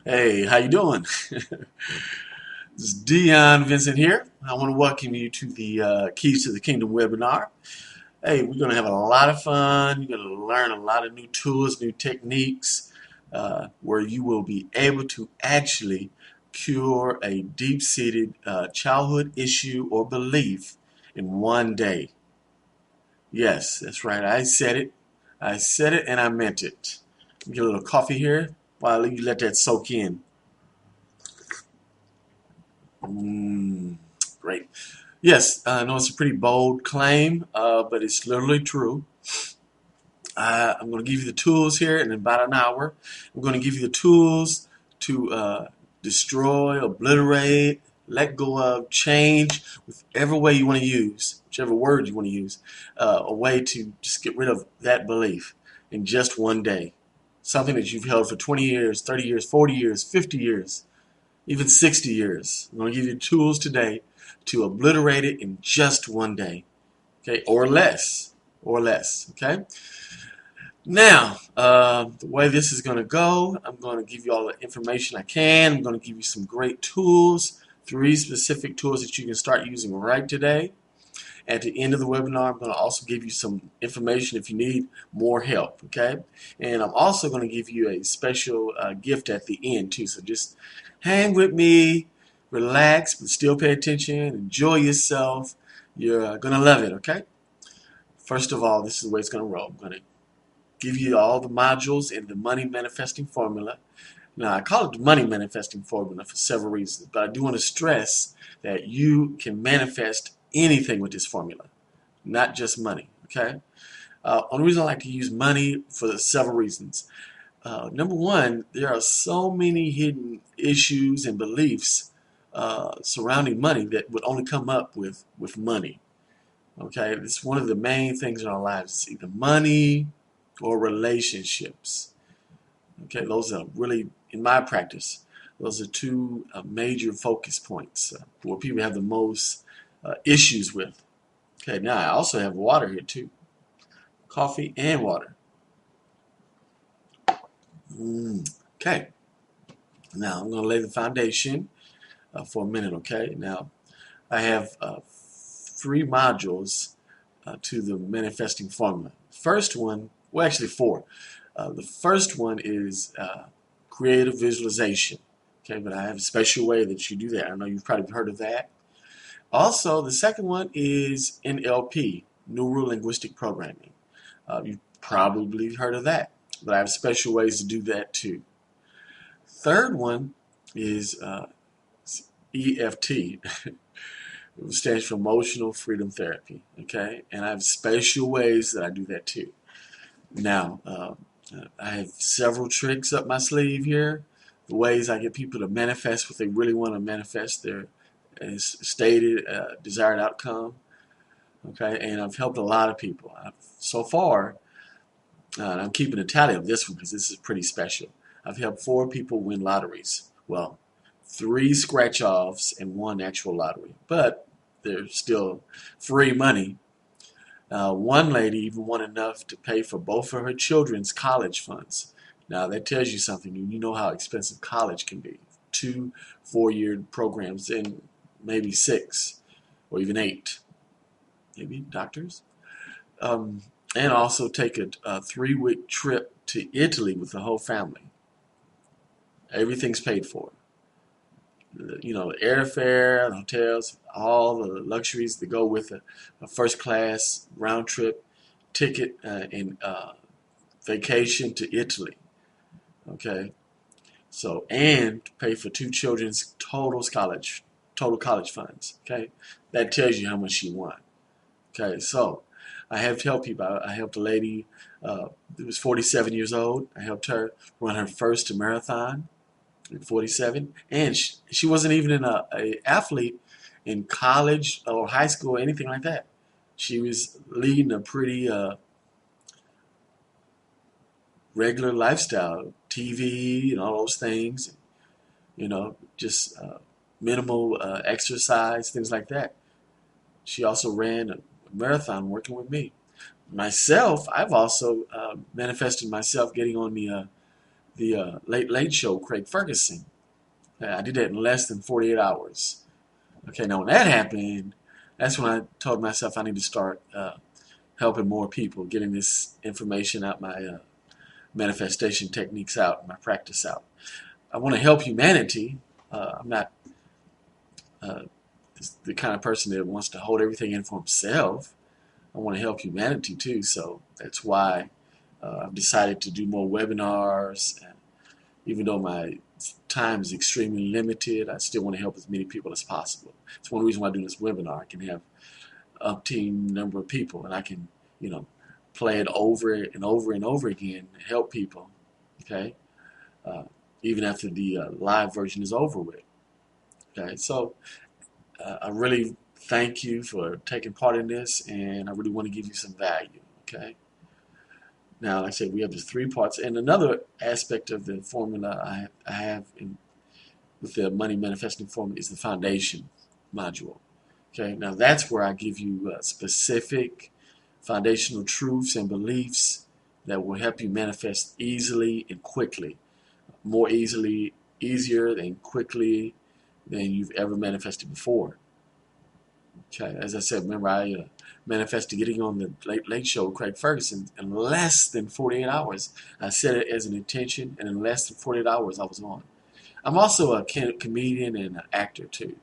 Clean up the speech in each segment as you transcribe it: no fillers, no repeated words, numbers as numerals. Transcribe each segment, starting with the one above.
Hey, how you doing? This is Dion, Vincent here. I want to welcome you to the Keys to the Kingdom webinar. Hey, we're going to have a lot of fun. You're going to learn a lot of new tools, new techniques, where you will be able to actually cure a deep-seated childhood issue or belief in one day. Yes, that's right. I said it. I said it and I meant it. Get a little coffee here while you let that soak in. Mm, great. Yes, I know it's a pretty bold claim, but it's literally true. I'm going to give you the tools here in about an hour. I'm going to give you the tools to destroy, obliterate, let go of, change, whichever way you want to use, whichever word you want to use, a way to just get rid of that belief in just one day. Something that you've held for 20 years, 30 years, 40 years, 50 years, even 60 years. I'm going to give you tools today to obliterate it in just one day, okay, or less, okay? Now, the way this is going to go, I'm going to give you all the information I can. I'm going to give you some great tools, 3 specific tools that you can start using right today. At the end of the webinar, I'm going to also give you some information if you need more help, okay? And I'm also going to give you a special gift at the end, too. So just hang with me, relax, but still pay attention, enjoy yourself. You're going to love it, okay? First of all, this is the way it's going to roll. I'm going to give you all the modules in the money manifesting formula. Now, I call it the money manifesting formula for several reasons, but I do want to stress that you can manifest anything with this formula, not just money, okay? Only reason I like to use money for several reasons. Number one, there are so many hidden issues and beliefs surrounding money that would only come up with money, okay? It's one of the main things in our lives. It's either money or relationships. Okay, those are really, in my practice, those are 2 major focus points where people have the most issues with. Okay, now I also have water here too. Coffee and water. Okay, now I'm going to lay the foundation for a minute, okay? Now, I have 3 modules to the manifesting formula. First one, well, actually 4. The first one is creative visualization. Okay, but I have a special way that you do that. I know you've probably heard of that. Also, the second one is NLP, Neuro Linguistic Programming. You've probably heard of that, but I have special ways to do that too. Third one is EFT. It stands for Emotional Freedom Therapy. Okay, and I have special ways that I do that too. Now, I have several tricks up my sleeve here. The ways I get people to manifest what they really want to manifest, their stated desired outcome. Okay, and I've helped a lot of people. So far, and I'm keeping a tally of this one because this is pretty special. I've helped 4 people win lotteries. Well, 3 scratch-offs and 1 actual lottery, but they're still free money. One lady even won enough to pay for both of her children's college funds. Now that tells you something. You know how expensive college can be. 2 4-year programs and maybe 6 or even 8. Maybe doctors. And also take a 3-week trip to Italy with the whole family. Everything's paid for. You know, airfare, hotels, all the luxuries that go with a first class round trip ticket and vacation to Italy. Okay, so and pay for 2 children's total college funds. Okay, that tells you how much you want. Okay, so I have helped people. I helped a lady who was 47 years old. I helped her run her first marathon. 47, and she wasn't even a athlete in college or high school or anything like that. She was leading a pretty regular lifestyle, TV and all those things, you know, just minimal exercise, things like that. She also ran a marathon working with me. Myself, I've also manifested myself getting on the the Late Late Show, Craig Ferguson. I did that in less than 48 hours. Okay, now when that happened, that's when I told myself I need to start helping more people, getting this information out, my manifestation techniques out, my practice out. I want to help humanity. I'm not the kind of person that wants to hold everything in for himself. I want to help humanity too, so that's why I've decided to do more webinars. And even though my time is extremely limited, I still want to help as many people as possible. It's one reason why I do this webinar. I can have up team number of people, and I can, play it over and over and over again and help people. Okay, even after the live version is over with. Okay, so I really thank you for taking part in this, and I really want to give you some value. Okay. Now, like I said, we have the 3 parts, and another aspect of the formula I have with the money manifesting formula is the foundation module. Okay, now that's where I give you specific foundational truths and beliefs that will help you manifest easily and quickly, more easier and quickly than you've ever manifested before. Okay, as I said, remember I manifested getting on the Late Late Show with Craig Ferguson in less than 48 hours. I set it as an intention, and in less than 48 hours I was on. I'm also a comedian and an actor too.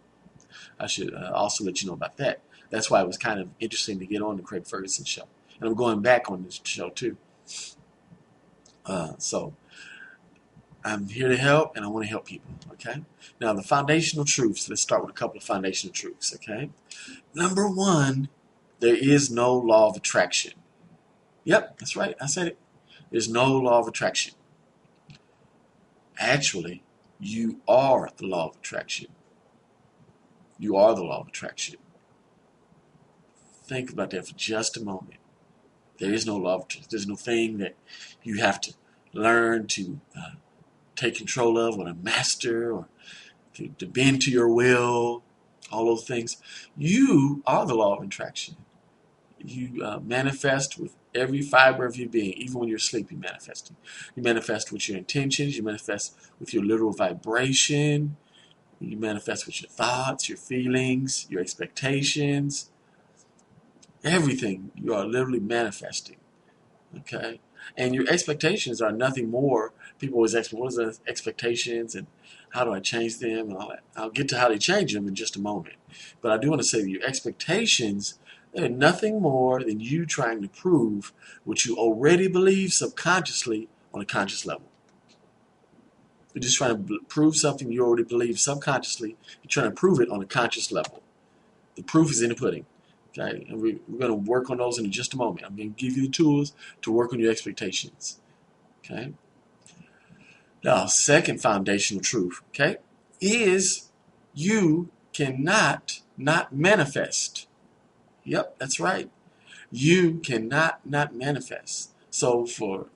I should also let you know about that. That's why it was kind of interesting to get on the Craig Ferguson show. And I'm going back on this show too. So I'm here to help, and I want to help people. Okay. Now the foundational truths. Let's start with a couple of foundational truths. Okay. Number 1, there is no law of attraction. Yep, that's right. I said it. There's no law of attraction. Actually, you are the law of attraction. You are the law of attraction. Think about that for just a moment. There is no law of attraction. There's no thing that you have to learn to take control of, or to master, or to bend to your will. All those things. You are the law of attraction. You manifest with every fiber of your being, even when you're asleep. You manifesting. You manifest with your intentions. You manifest with your literal vibration. You manifest with your thoughts, your feelings, your expectations. Everything you are literally manifesting. Okay, and your expectations are nothing more. People always ask me, "What are the expectations, and how do I change them?" And all that. I'll get to how to change them in just a moment. But I do want to say that your expectations, they're nothing more than you trying to prove what you already believe subconsciously on a conscious level. You're just trying to prove something you already believe subconsciously. You're trying to prove it on a conscious level. The proof is in the pudding. Okay, and we're going to work on those in just a moment. I'm going to give you the tools to work on your expectations. Okay. Now, second foundational truth, okay, is you cannot not manifest. Yep, that's right. You cannot not manifest. So for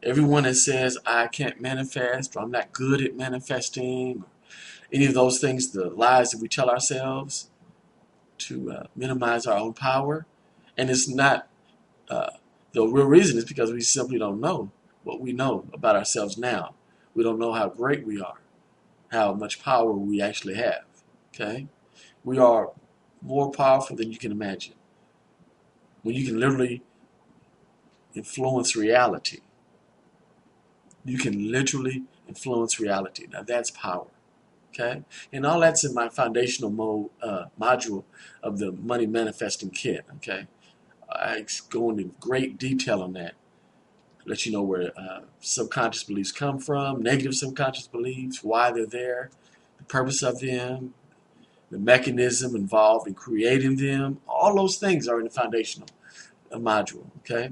everyone that says I can't manifest, or I'm not good at manifesting, or any of those things, the lies that we tell ourselves to minimize our own power, and it's not, the real reason is because we simply don't know what we know about ourselves now. We don't know how great we are, how much power we actually have. Okay, we are more powerful than you can imagine. When you can literally influence reality, you can literally influence reality. Now that's power. Okay, and all that's in my foundational module of the money manifesting kit. Okay, I go into great detail on that. Let you know where subconscious beliefs come from, negative subconscious beliefs, why they're there, the purpose of them, the mechanism involved in creating them. All those things are in the foundational module. Okay,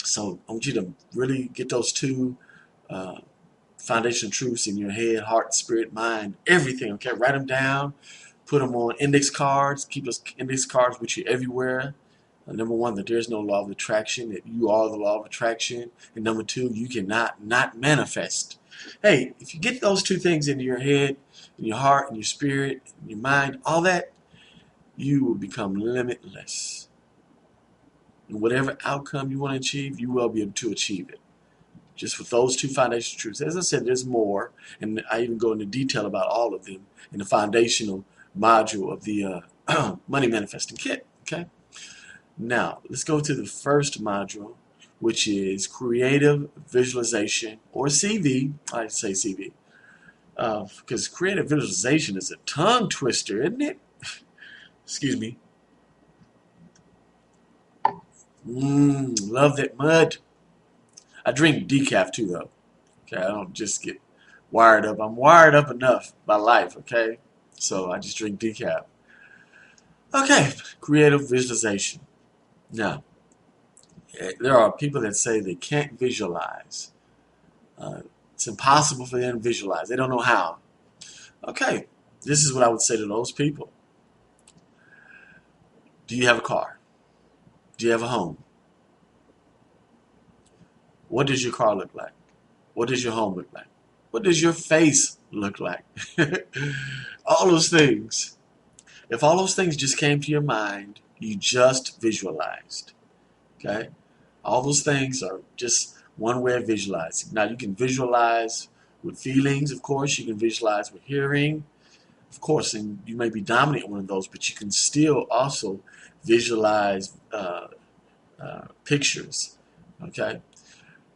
so I want you to really get those 2 foundational truths in your head, heart, spirit, mind, everything. Okay, write them down, put them on index cards, keep those index cards with you everywhere. Number 1, that there's no law of attraction, that you are the law of attraction. And number 2, you cannot not manifest. Hey, if you get those 2 things into your head, in your heart, in your spirit, in your mind, all that, you will become limitless. And whatever outcome you want to achieve, you will be able to achieve it. just with those two foundational truths. As I said, there's more, and I even go into detail about all of them in the foundational module of the Money Manifesting Kit. Okay. Now, let's go to the first module, which is Creative Visualization, or CV. I say CV, because creative visualization is a tongue twister, isn't it? Excuse me. Love that mud. I drink decaf too, though. Okay, I don't just get wired up. I'm wired up enough by life, okay? So I just drink decaf. Okay, creative visualization. Now, there are people that say they can't visualize. It's impossible for them to visualize. They don't know how. Okay, this is what I would say to those people. Do you have a car? Do you have a home? What does your car look like? What does your home look like? What does your face look like? All those things. If all those things just came to your mind, you just visualized. Okay? All those things are just one way of visualizing. Now, you can visualize with feelings, of course. You can visualize with hearing, of course, and you may be dominant in one of those, but you can still also visualize pictures. Okay?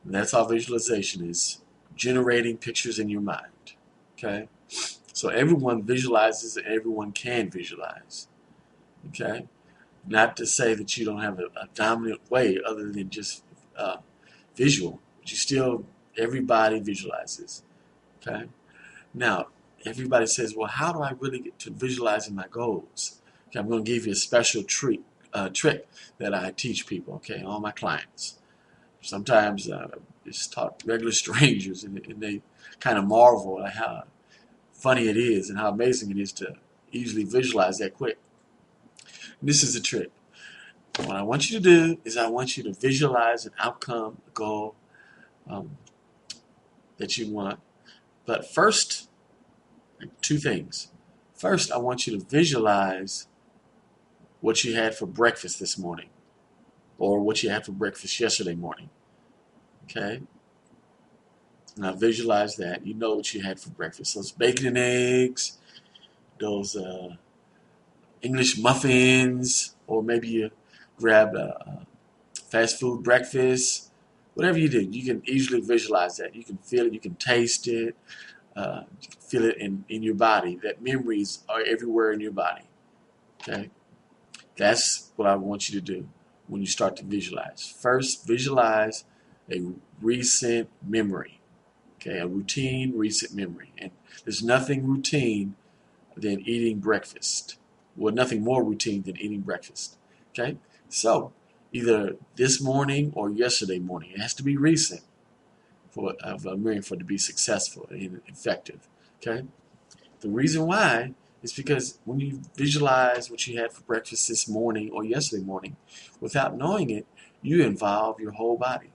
And that's how visualization is, generating pictures in your mind. Okay? So everyone visualizes and everyone can visualize. Okay? Not to say that you don't have a dominant way other than just visual. But you still, everybody visualizes. Okay? Now, everybody says, well, how do I really get to visualizing my goals? Okay, I'm going to give you a special trick that I teach people, okay, all my clients. Sometimes just talk to regular strangers and they kind of marvel at how funny it is and how amazing it is to easily visualize that quick. And this is the trick. What I want you to do is I want you to visualize an outcome, a goal that you want. But first, two things. First, I want you to visualize what you had for breakfast this morning or what you had for breakfast yesterday morning. Okay? Now visualize that. You know what you had for breakfast. Those bacon and eggs, those English muffins, or maybe you grabbed a fast food breakfast. Whatever you did, you can easily visualize that. You can feel it. You can taste it. You can feel it in your body. That memories are everywhere in your body. Okay? That's what I want you to do when you start to visualize. First, visualize a recent memory. Okay, a routine, recent memory. And there's nothing routine than eating breakfast. Well, nothing more routine than eating breakfast. Okay? So, either this morning or yesterday morning. It has to be recent for a memory for it to be successful and effective. Okay? The reason why is because when you visualize what you had for breakfast this morning or yesterday morning, without knowing it, you involve your whole body.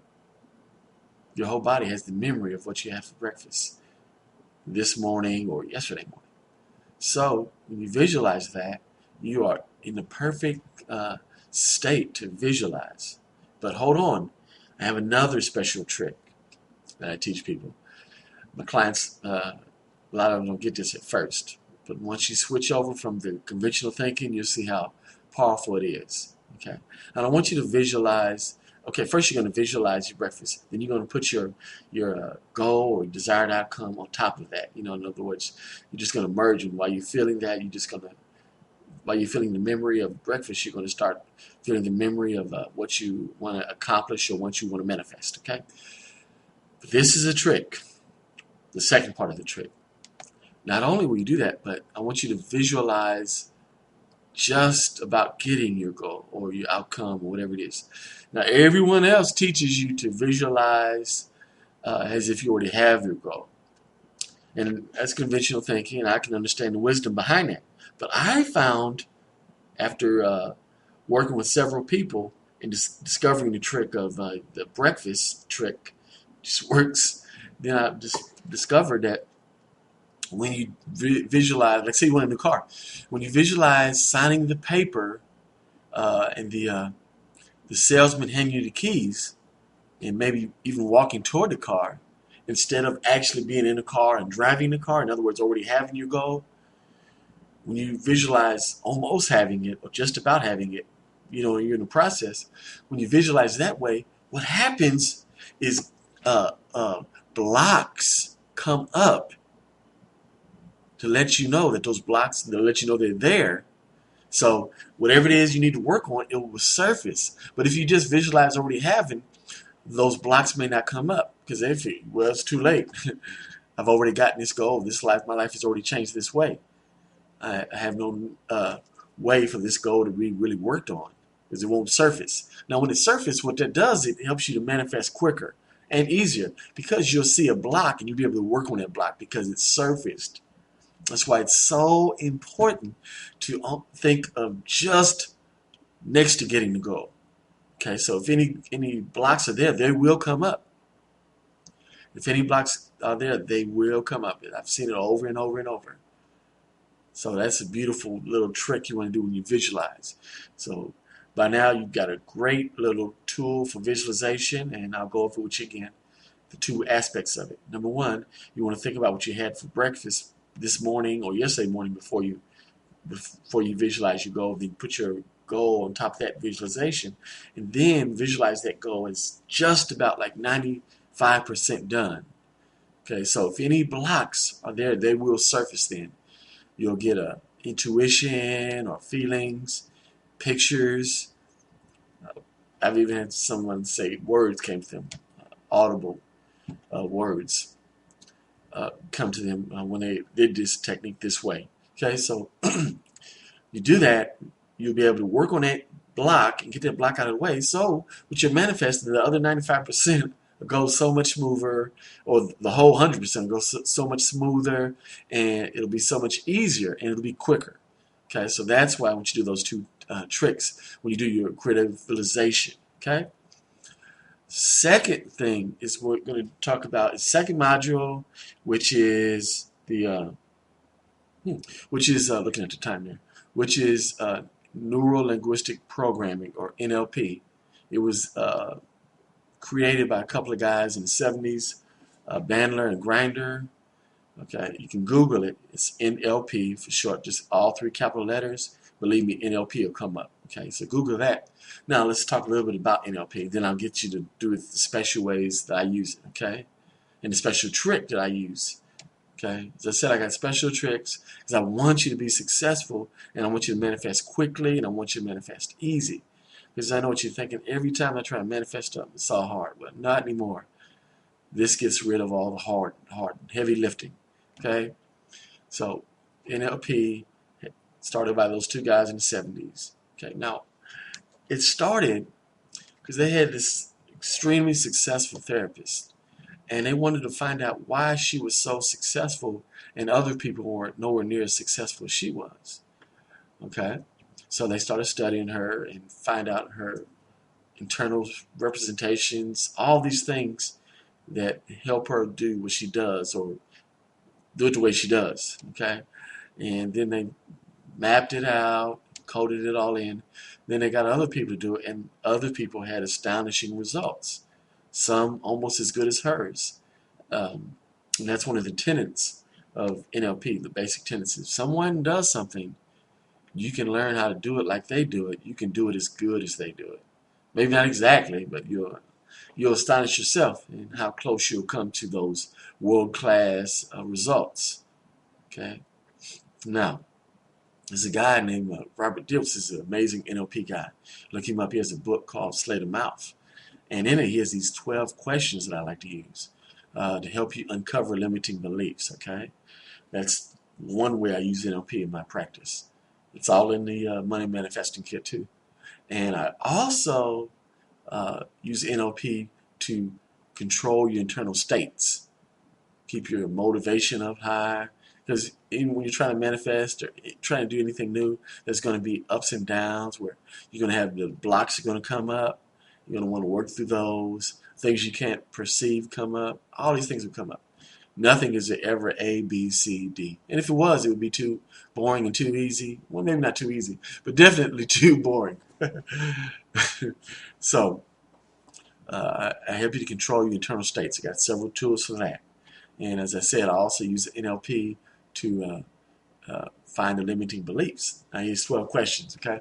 Your whole body has the memory of what you had for breakfast this morning or yesterday morning. So when you visualize that, you are in the perfect state to visualize. But hold on, I have another special trick that I teach people. My clients, a lot of them don't get this at first. But once you switch over from the conventional thinking, you'll see how powerful it is. Okay? And I want you to visualize. Okay, first you're going to visualize your breakfast. Then you're going to put your goal or desired outcome on top of that. In other words, you're just going to merge them. While you're feeling that, while you're feeling the memory of breakfast, you're going to start feeling the memory of what you want to accomplish or what you want to manifest. Okay? But this is a trick. The second part of the trick. Not only will you do that, but I want you to visualize just about getting your goal or your outcome or whatever it is. Now, everyone else teaches you to visualize as if you already have your goal. And that's conventional thinking, and I can understand the wisdom behind that. But I found, after working with several people and discovering the trick of the breakfast trick, just works, then I just discovered that when you visualize, like say you want a new car, when you visualize signing the paper and the salesman handing you the keys, and maybe even walking toward the car, instead of actually being in the car and driving the car, in other words, already having your goal, when you visualize almost having it or just about having it, you're in the process. When you visualize that way, what happens is blocks come up to let you know that those blocks, to let you know they're there. So whatever it is you need to work on, it will surface. But if you just visualize already having, those blocks may not come up because they feel, well, it's too late. I've already gotten this goal. My life has already changed this way. I have no way for this goal to be really worked on because it won't surface. Now, when it surfaces, what that does, it helps you to manifest quicker and easier because you'll see a block and you'll be able to work on that block because it's surfaced. That's why it's so important to think of just next to getting the goal. Okay, so if any blocks are there, they will come up. If any blocks are there, they will come up. I've seen it over and over and over. So that's a beautiful little trick you want to do when you visualize. So by now you've got a great little tool for visualization, and I'll go over with you again. The two aspects of it. Number one, you want to think about what you had for breakfast this morning or yesterday morning before you visualize your goal. Then put your goal on top of that visualization, and then visualize that goal as just about like 95% done. Okay, so if any blocks are there, they will surface then. You'll get a intuition or feelings, pictures. I've even had someone say words came to them, audible words come to them when they did this technique this way. Okay, so you do that, you'll be able to work on that block and get that block out of the way. So what you're manifesting, the other 95% goes so much smoother, or the whole 100% goes so much smoother, and it'll be so much easier, and it'll be quicker. Okay, so that's why I want you to do those two tricks when you do your creative visualization. Okay. Second thing is what we're going to talk about is second module, which is the looking at the time there, which is neuro linguistic programming, or NLP. It was created by a couple of guys in the 70s, Bandler and Grinder. Okay, you can Google it. It's NLP for short, just all three capital letters. Believe me, NLP will come up. Okay, so Google that. Now let's talk a little bit about NLP. Then I'll get you to do it the special ways that I use it. Okay, and the special trick that I use. Okay, as I said, I got special tricks because I want you to be successful, and I want you to manifest quickly, and I want you to manifest easy. Because I know what you're thinking. Every time I try to manifest something, it's all hard. But not anymore. This gets rid of all the hard, heavy lifting. Okay? So, NLP started by those two guys in the 70s. Okay, now, it started because they had this extremely successful therapist. And they wanted to find out why she was so successful and other people weren't nowhere near as successful as she was. Okay? So they started studying her and find out her internal representations, all these things that help her do what she does or do it the way she does. Okay? And then they mapped it out, coded it all in. Then they got other people to do it, and other people had astonishing results. Some almost as good as hers. And that's one of the tenets of NLP, the basic tenets. If someone does something, you can learn how to do it like they do it. You can do it as good as they do it. Maybe not exactly, but you'll astonish yourself in how close you'll come to those world-class results. Okay? Now, there's a guy named Robert Dilts. He's an amazing NLP guy. Look him up. He has a book called Slay the Mouth. And in it, he has these 12 questions that I like to use to help you uncover limiting beliefs. Okay? That's one way I use NLP in my practice. It's all in the Money Manifesting Kit too. And I also use NLP to control your internal states. Keep your motivation up high. Because even when you're trying to manifest or trying to do anything new, there's going to be ups and downs where you're going to have the blocks are going to come up. You're going to want to work through those. Things you can't perceive come up. All these things will come up. Nothing is ever A, B, C, D. And if it was, it would be too boring and too easy. Well, maybe not too easy, but definitely too boring. So, I help you to control your internal states. I got several tools for that. And as I said, I also use NLP to find the limiting beliefs. I use 12 questions, okay?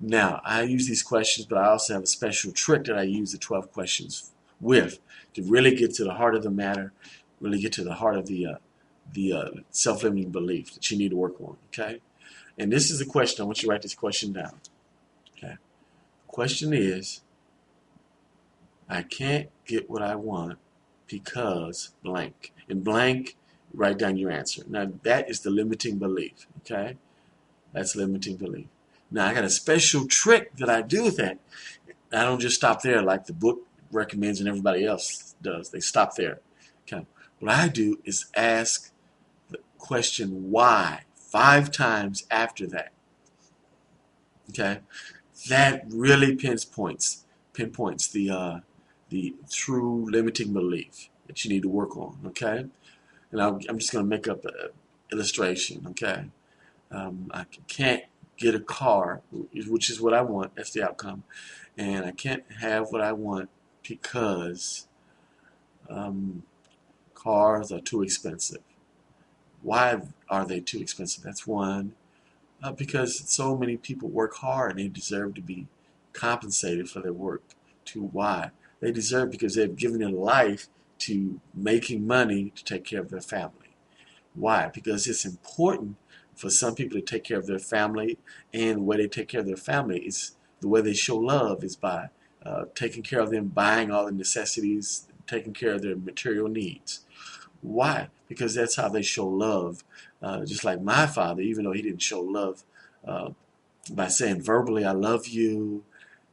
Now, I use these questions, but I also have a special trick that I use the 12 questions with to really get to the heart of the matter, really get to the heart of the self-limiting belief that you need to work on, okay? And this is a question. I want you to write this question down, okay? The question is, I can't get what I want because blank. And blank, write down your answer. Now, that is the limiting belief, okay? That's limiting belief. Now, I got a special trick that I do with that. I don't just stop there like the book recommends and everybody else does. They stop there. Okay. What I do is ask the question why 5 times after that. Okay. That really pinpoints the true limiting belief that you need to work on. Okay. And I'm just going to make up an illustration. Okay. I can't get a car, which is what I want. That's the outcome. And I can't have what I want because cars are too expensive. Why are they too expensive? That's one. Because so many people work hard and they deserve to be compensated for their work. Two, why? They deserve because they've given their life to making money to take care of their family. Why? Because it's important for some people to take care of their family, and the way they take care of their family is the way they show love is by taking care of them, buying all the necessities, taking care of their material needs. Why? Because that's how they show love. Just like my father, even though he didn't show love by saying verbally, I love you,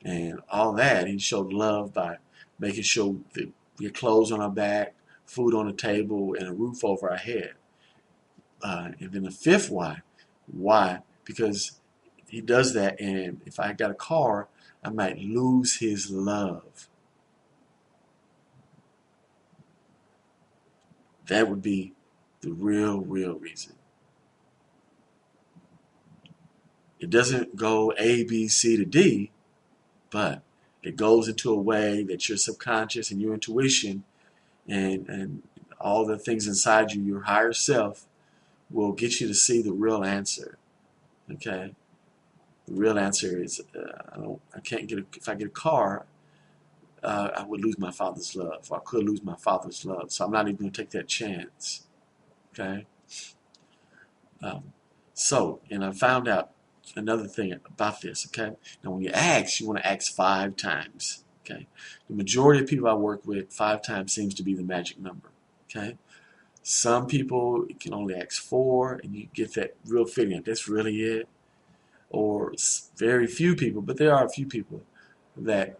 and all that, he showed love by making sure that we had clothes on our back, food on the table, and a roof over our head. And then the fifth why. Why? Because he does that, and if I got a car, I might lose his love. That would be the real reason. It doesn't go A, B, C to D, but it goes into a way that your subconscious and your intuition and all the things inside you, your higher self, will get you to see the real answer. Okay? The real answer is I can't get if I get a car, I would lose my father's love, or I could lose my father's love. So I'm not even going to take that chance. Okay. And I found out another thing about this. Okay. Now, when you want to ask 5 times. Okay. The majority of people I work with, 5 times seems to be the magic number. Okay. Some people can only ask 4, and you get that real feeling like that's really it. Or very few people, but there are a few people that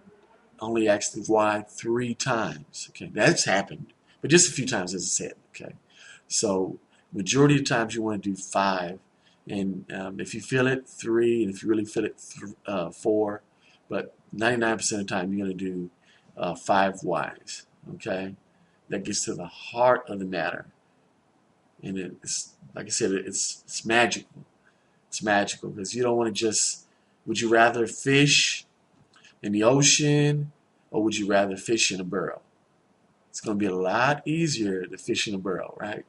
only ask the why 3 times. Okay, that's happened, but just a few times, as I said. Okay, so majority of times you want to do 5, and if you feel it, 3, and if you really feel it, 4. But 99% of the time you're going to do 5 whys. Okay, that gets to the heart of the matter, and it's like I said, it's magical. It's magical because you don't want to just. Would you rather fish in the ocean, or would you rather fish in a barrel? It's going to be a lot easier to fish in a barrel, right?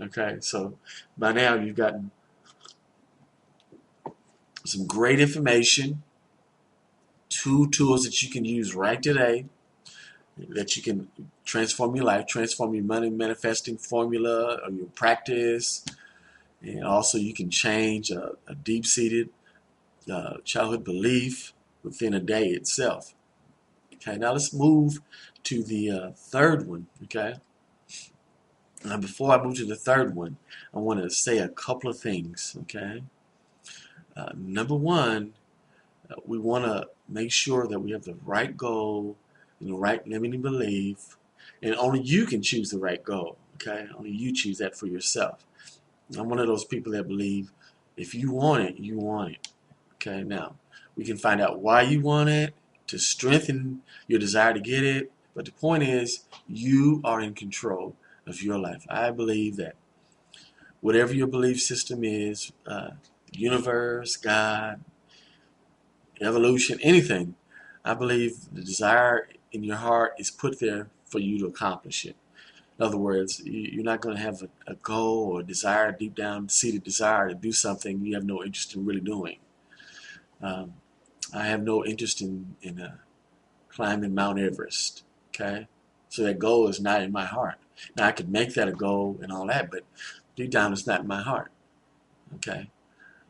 Okay, so by now you've gotten some great information, 2 tools that you can use right today that you can transform your life, transform your money manifesting formula or your practice, and also you can change a deep-seated childhood belief within a day itself. Okay, now let's move to the third one. Okay, now before I move to the third one, I want to say a couple of things. Okay, number one, we want to make sure that we have the right goal and the right limiting belief, and only you can choose the right goal. Okay, only you choose that for yourself. I'm one of those people that believe if you want it, you want it. Okay, now we can find out why you want it to strengthen your desire to get it. But the point is, you are in control of your life. I believe that whatever your belief system is, the universe, God, evolution, anything, I believe the desire in your heart is put there for you to accomplish it. In other words, you're not going to have a goal or a desire deep down, seated desire to do something you have no interest in really doing. Um, I have no interest in climbing Mount Everest. Okay, so that goal is not in my heart. Now I could make that a goal and all that, but deep down it's not in my heart. Okay,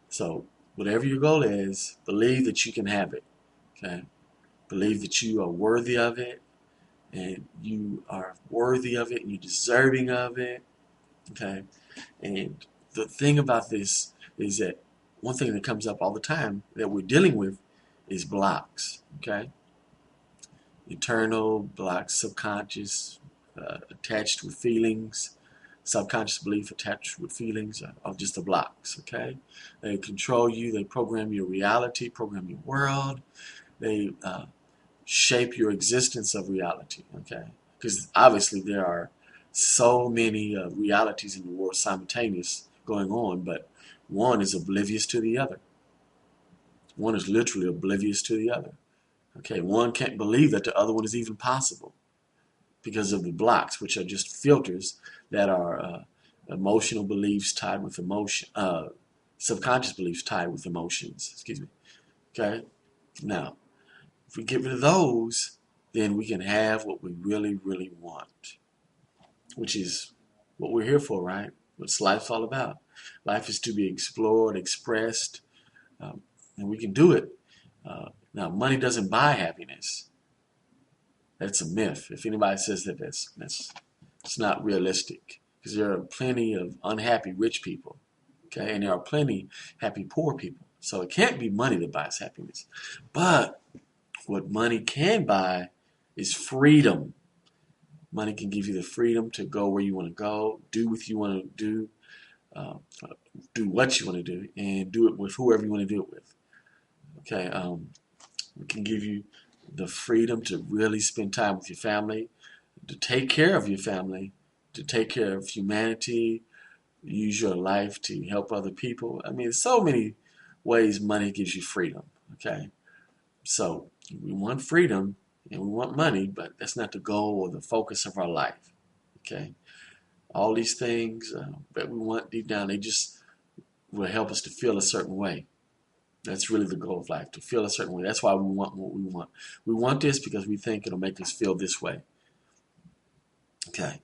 so whatever your goal is, believe that you can have it. Okay, believe that you are worthy of it, and you are worthy of it, and you're deserving of it. Okay, and the thing about this is that one thing that comes up all the time that we're dealing with is blocks. Okay, internal blocks, subconscious, attached with feelings, subconscious belief attached with feelings are just the blocks. Okay, they control you. They program your reality, program your world. They shape your existence of reality. Okay, because obviously there are so many realities in the world simultaneous going on, but one is oblivious to the other. One is literally oblivious to the other. Okay, one can't believe that the other one is even possible because of the blocks, which are just filters that are emotional beliefs tied with emotion, subconscious beliefs tied with emotions. Excuse me. Okay, now if we get rid of those, then we can have what we really, really want, which is what we're here for, right? What's life's all about. Life is to be explored, expressed, um, and we can do it. Now, money doesn't buy happiness. That's a myth. If anybody says that, that's it's not realistic, because there are plenty of unhappy rich people, okay, and there are plenty happy poor people. So it can't be money that buys happiness. But what money can buy is freedom. Money can give you the freedom to go where you want to go, do what you want to uh, do what you want to do, and do it with whoever you want to do it with. Okay, it can give you the freedom to really spend time with your family, to take care of your family, to take care of humanity, use your life to help other people. I mean, so many ways money gives you freedom. Okay, so we want freedom and we want money, but that's not the goal or the focus of our life. Okay, all these things that we want deep down, they just will help us to feel a certain way. That's really the goal of life, to feel a certain way. That's why we want what we want. We want this because we think it'll make us feel this way. Okay,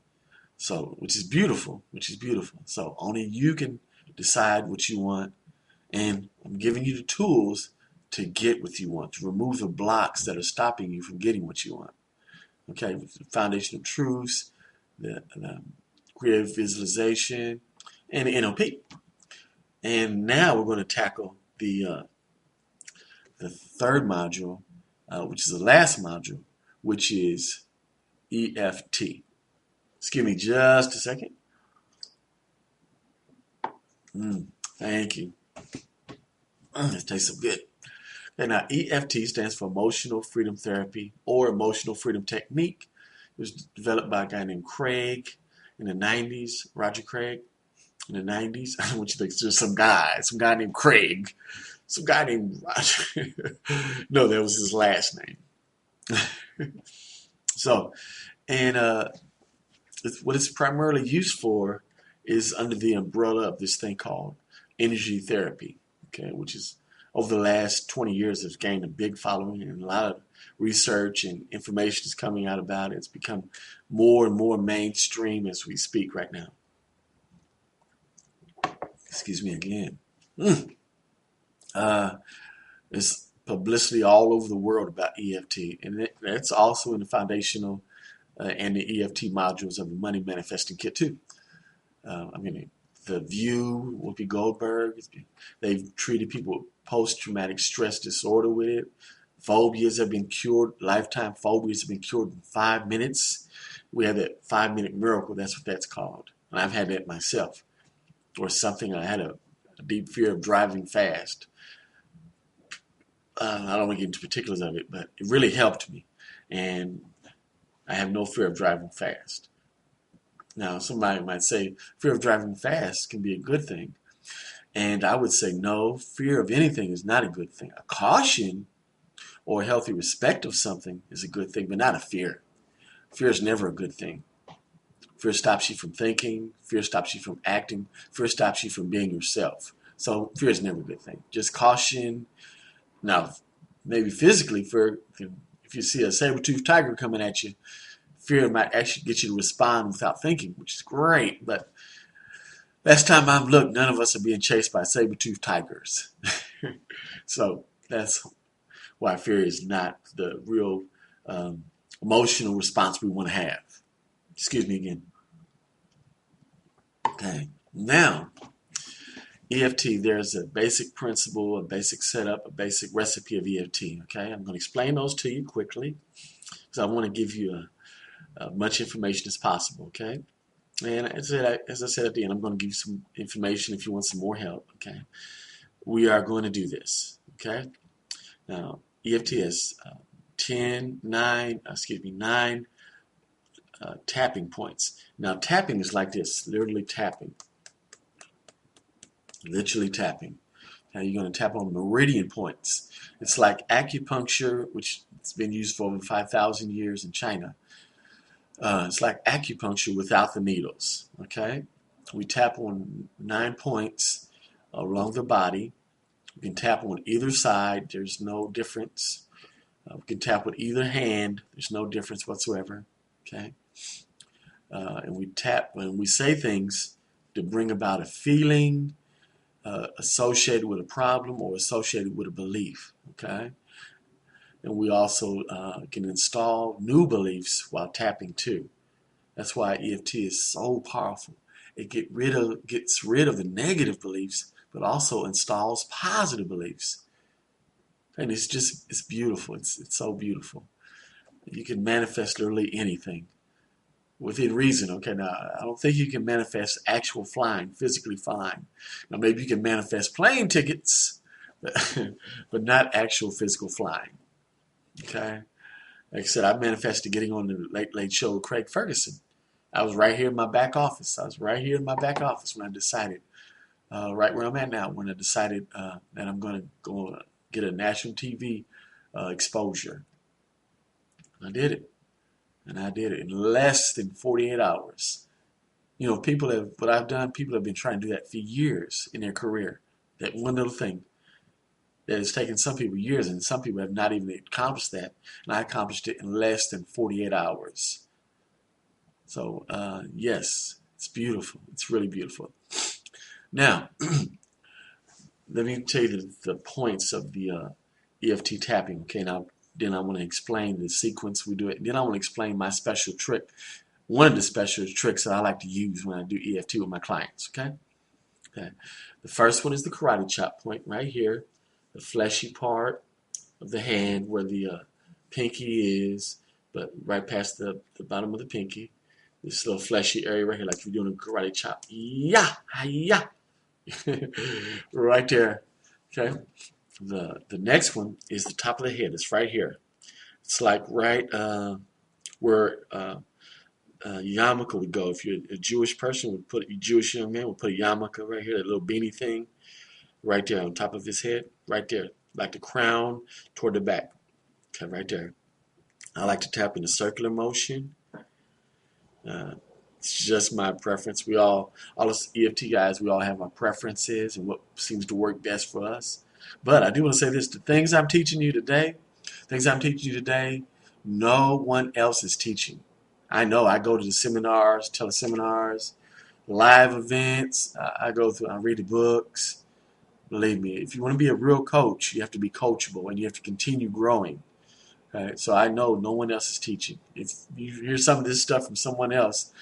so which is beautiful, which is beautiful. So only you can decide what you want, and I'm giving you the tools to get what you want, to remove the blocks that are stopping you from getting what you want. Okay, the foundational truths, the creative visualization, and the NLP. And now we're going to tackle the third module, which is the last module, which is EFT. Just give me just a second. Thank you. This tastes so good. Okay, now EFT stands for Emotional Freedom Therapy or Emotional Freedom Technique. It was developed by a guy named Craig in the 90s, Roger Craig in the 90s. I don't want you to think there's some guy named Craig, some guy named Roger. No, that was his last name. So, and what it's primarily used for is under the umbrella of this thing called energy therapy, okay, which is over the last 20 years has gained a big following, and a lot of research and information is coming out about it. It's become more and more mainstream as we speak right now. Excuse me again. There's publicity all over the world about EFT, and that's also in the foundational and the EFT modules of the Money Manifesting Kit too. I mean, The View, Whoopi Goldberg, they've treated people with post-traumatic stress disorder with it. Phobias have been cured, lifetime phobias have been cured in 5 minutes. We have that 5-minute miracle, that's what that's called. And I've had that myself. Or something, I had a deep fear of driving fast. I don't want to get into particulars of it, but it really helped me. And I have no fear of driving fast. Now, somebody might say fear of driving fast can be a good thing. And I would say no, fear of anything is not a good thing. A caution or a healthy respect of something is a good thing, but not a fear. Fear is never a good thing. Fear stops you from thinking. Fear stops you from acting. Fear stops you from being yourself. So fear is never a good thing. Just caution. Now, maybe physically, fear, if you see a saber-toothed tiger coming at you, fear might actually get you to respond without thinking, which is great. But last time I've looked, none of us are being chased by saber-toothed tigers. So that's why fear is not the real emotional response we want to have. Excuse me again. Okay. Now, EFT, there's a basic principle, a basic setup, a basic recipe of EFT. Okay, I'm going to explain those to you quickly because I want to give you much information as possible. Okay, and as I said at the end, I'm going to give you some information if you want some more help. Okay, we are going to do this. Okay, now EFT has 9 tapping points. Now tapping is like this, literally tapping. Now you're going to tap on meridian points. It's like acupuncture, which has been used for over 5,000 years in China. It's like acupuncture without the needles. Okay, we tap on 9 points along the body. We can tap on either side. There's no difference. We can tap with either hand. There's no difference whatsoever. Okay, and we tap when we say things to bring about a feeling associated with a problem or associated with a belief. Okay, and we also can install new beliefs while tapping too. That's why EFT is so powerful. It gets rid of the negative beliefs, but also installs positive beliefs. And it's beautiful. It's so beautiful. You can manifest literally anything within reason. Okay, now I don't think you can manifest actual flying, physically flying. Now maybe you can manifest plane tickets, but not actual physical flying. Okay, like I said, I manifested getting on the Late Late Show with Craig Ferguson. I was right here in my back office. when I decided, right where I'm at now, when I decided that I'm going to go get a national TV exposure. I did it. And I did it in less than 48 hours. You know, what I've done, people have been trying to do that for years in their career. That one little thing that has taken some people years, and some people have not even accomplished that. And I accomplished it in less than 48 hours. So, yes, it's beautiful. It's really beautiful. Now, let me tell you the points of the EFT tapping. Okay, now then I want to explain the sequence we do it. And then I want to explain my special trick. One of the special tricks that I like to use when I do EFT with my clients. Okay. The first one is the karate chop point right here, the fleshy part of the hand where the pinky is, but right past the bottom of the pinky. This little fleshy area right here, like you're doing a karate chop. Yeah, yeah. Right there. Okay. The next one is the top of the head. It's right here. It's like right where yarmulke would go. If you're a Jewish person, a Jewish young man would put a yarmulke right here, that little beanie thing, right there on top of his head, right there, like the crown toward the back. Okay, right there. I like to tap in a circular motion. It's just my preference. All us EFT guys, we all have our preferences and what seems to work best for us. But I do want to say this: the things I'm teaching you today, no one else is teaching. I know. I go to the seminars, teleseminars, live events. I read the books. Believe me, if you want to be a real coach, you have to be coachable and you have to continue growing. Okay? So I know no one else is teaching. If you hear some of this stuff from someone else,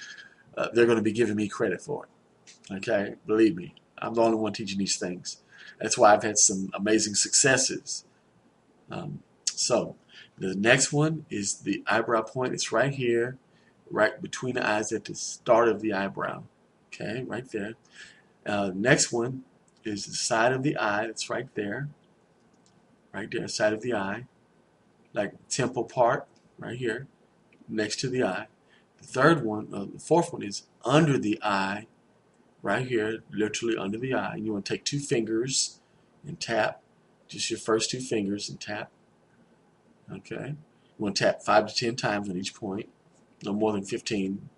they're going to be giving me credit for it. Okay? Believe me, I'm the only one teaching these things. That's why I've had some amazing successes. So the next one is the eyebrow point. It's right here, right between the eyes at the start of the eyebrow. Okay, right there. Next one is the side of the eye. It's right there, side of the eye, like temple part, right here, next to the eye. The fourth one is under the eye, right here, literally under the eye. And you want to take 2 fingers and tap, just your first 2 fingers and tap. Okay, you want to tap 5 to 10 times on each point, no more than 15.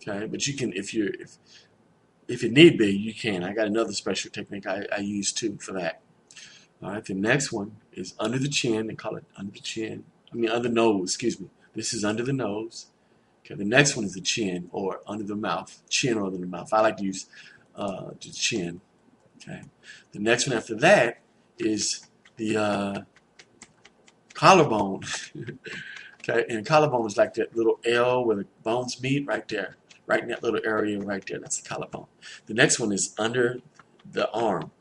Okay, but you can, if it need be, you can. I got another special technique I use too for that. All right, the next one is under the chin. They call it under the chin. I mean, under the nose, excuse me. This is under the nose. Okay, the next one is the chin or under the mouth. Chin or under the mouth. I like to use the chin. Okay, the next one after that is the collarbone. Okay, and collarbone is like that little L where the bones meet right there. Right in that little area right there. That's the collarbone. The next one is under the arm.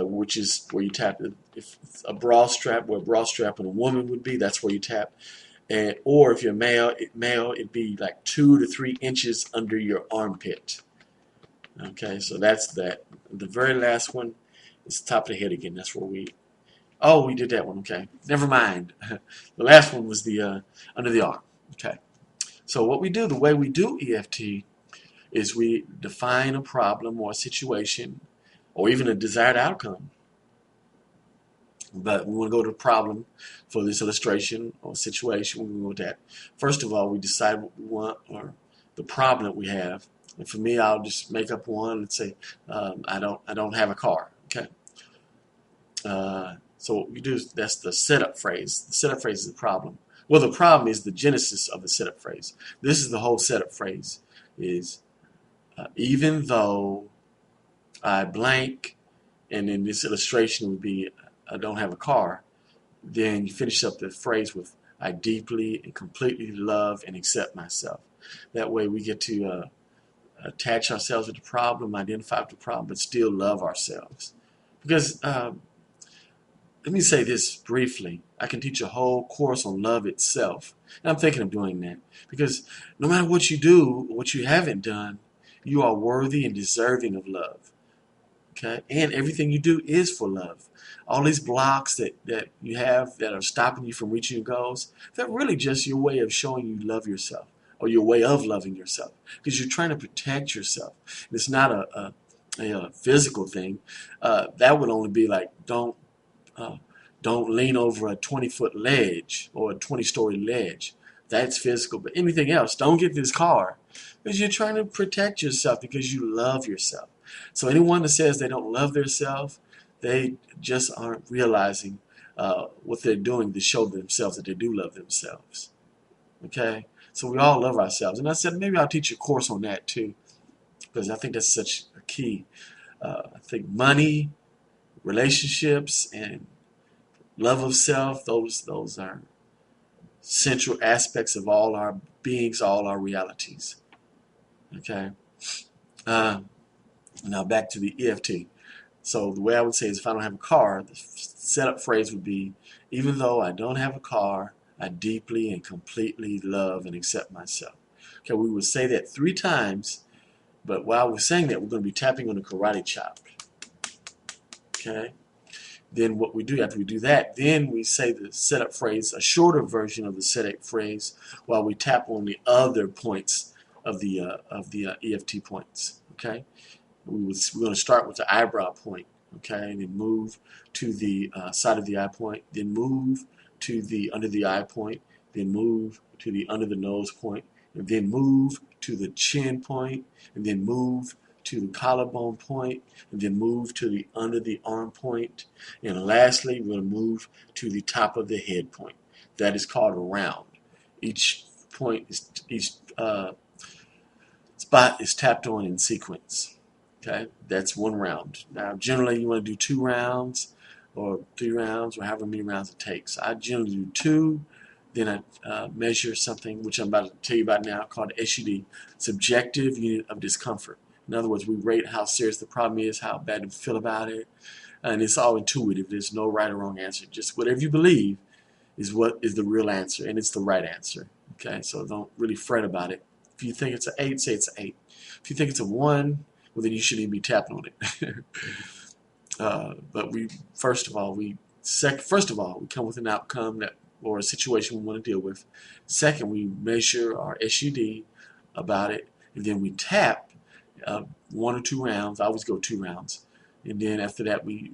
Which is where you tap. If it's a bra strap, where a bra strap on a woman would be, that's where you tap. And or if you're male, it'd be like 2 to 3 inches under your armpit. Okay, so that's that. The very last one is top of the head again. That's where we did that one. Okay, never mind. The last one was the under the arm. Okay, so what we do, the way we do EFT is we define a problem or a situation or even a desired outcome. But we want to go to the problem for this illustration or situation. We go with that. First of all, we decide what we want or the problem that we have. And for me, I'll just make up one and say, I don't have a car. Okay. So what we do is that's the setup phrase. The setup phrase is the problem. Well, the problem is the genesis of the setup phrase. This is the whole setup phrase. Is even though I blank, and in this illustration would be I don't have a car, then you finish up the phrase with I deeply and completely love and accept myself. That way we get to attach ourselves to the problem, identify with the problem, but still love ourselves. Because let me say this briefly. I can teach a whole course on love itself. And I'm thinking of doing that. Because no matter what you do, what you haven't done, you are worthy and deserving of love. Okay? And everything you do is for love. All these blocks that you have that are stopping you from reaching your goals, they're really just your way of showing you love yourself or your way of loving yourself because you're trying to protect yourself. It's not a physical thing. That would only be like don't lean over a 20-foot ledge or a 20-story ledge. That's physical. But anything else, don't get this car because you're trying to protect yourself because you love yourself. So anyone that says they don't love themselves, they just aren't realizing what they're doing to show themselves that they do love themselves. Okay? So we all love ourselves. And I said maybe I'll teach a course on that too because I think that's such a key. I think money, relationships, and love of self, those are central aspects of all our beings, all our realities. Okay? Now back to the EFT. So the way I would say is if I don't have a car, the setup phrase would be, even though I don't have a car, I deeply and completely love and accept myself. Okay, we would say that 3 times, but while we're saying that, we're going to be tapping on the karate chop. Okay? Then what we do after we do that, then we say the setup phrase, a shorter version of the setup phrase, while we tap on the other points of the EFT points. Okay? We're going to start with the eyebrow point, okay, and then move to the side of the eye point, then move to the under the eye point, then move to the under the nose point, and then move to the chin point, and then move to the collarbone point, and then move to the under the arm point, and lastly, we're going to move to the top of the head point. That is called a round. Each point is spot is tapped on in sequence. Okay, that's 1 round. Now, generally, you want to do 2 rounds or 3 rounds or however many rounds it takes. I generally do 2. Then I measure something, which I'm about to tell you about now, called SUD, Subjective Unit of Discomfort. In other words, we rate how serious the problem is, how bad we feel about it, and it's all intuitive. There's no right or wrong answer. Just whatever you believe is what is the real answer, and it's the right answer. Okay, so don't really fret about it. If you think it's an 8, say it's an 8. If you think it's a 1, well, then you shouldn't even be tapping on it. But first of all, we come with an outcome or a situation we want to deal with. Second, we measure our SUD about it, and then we tap 1 or 2 rounds. I always go 2 rounds, and then after that, we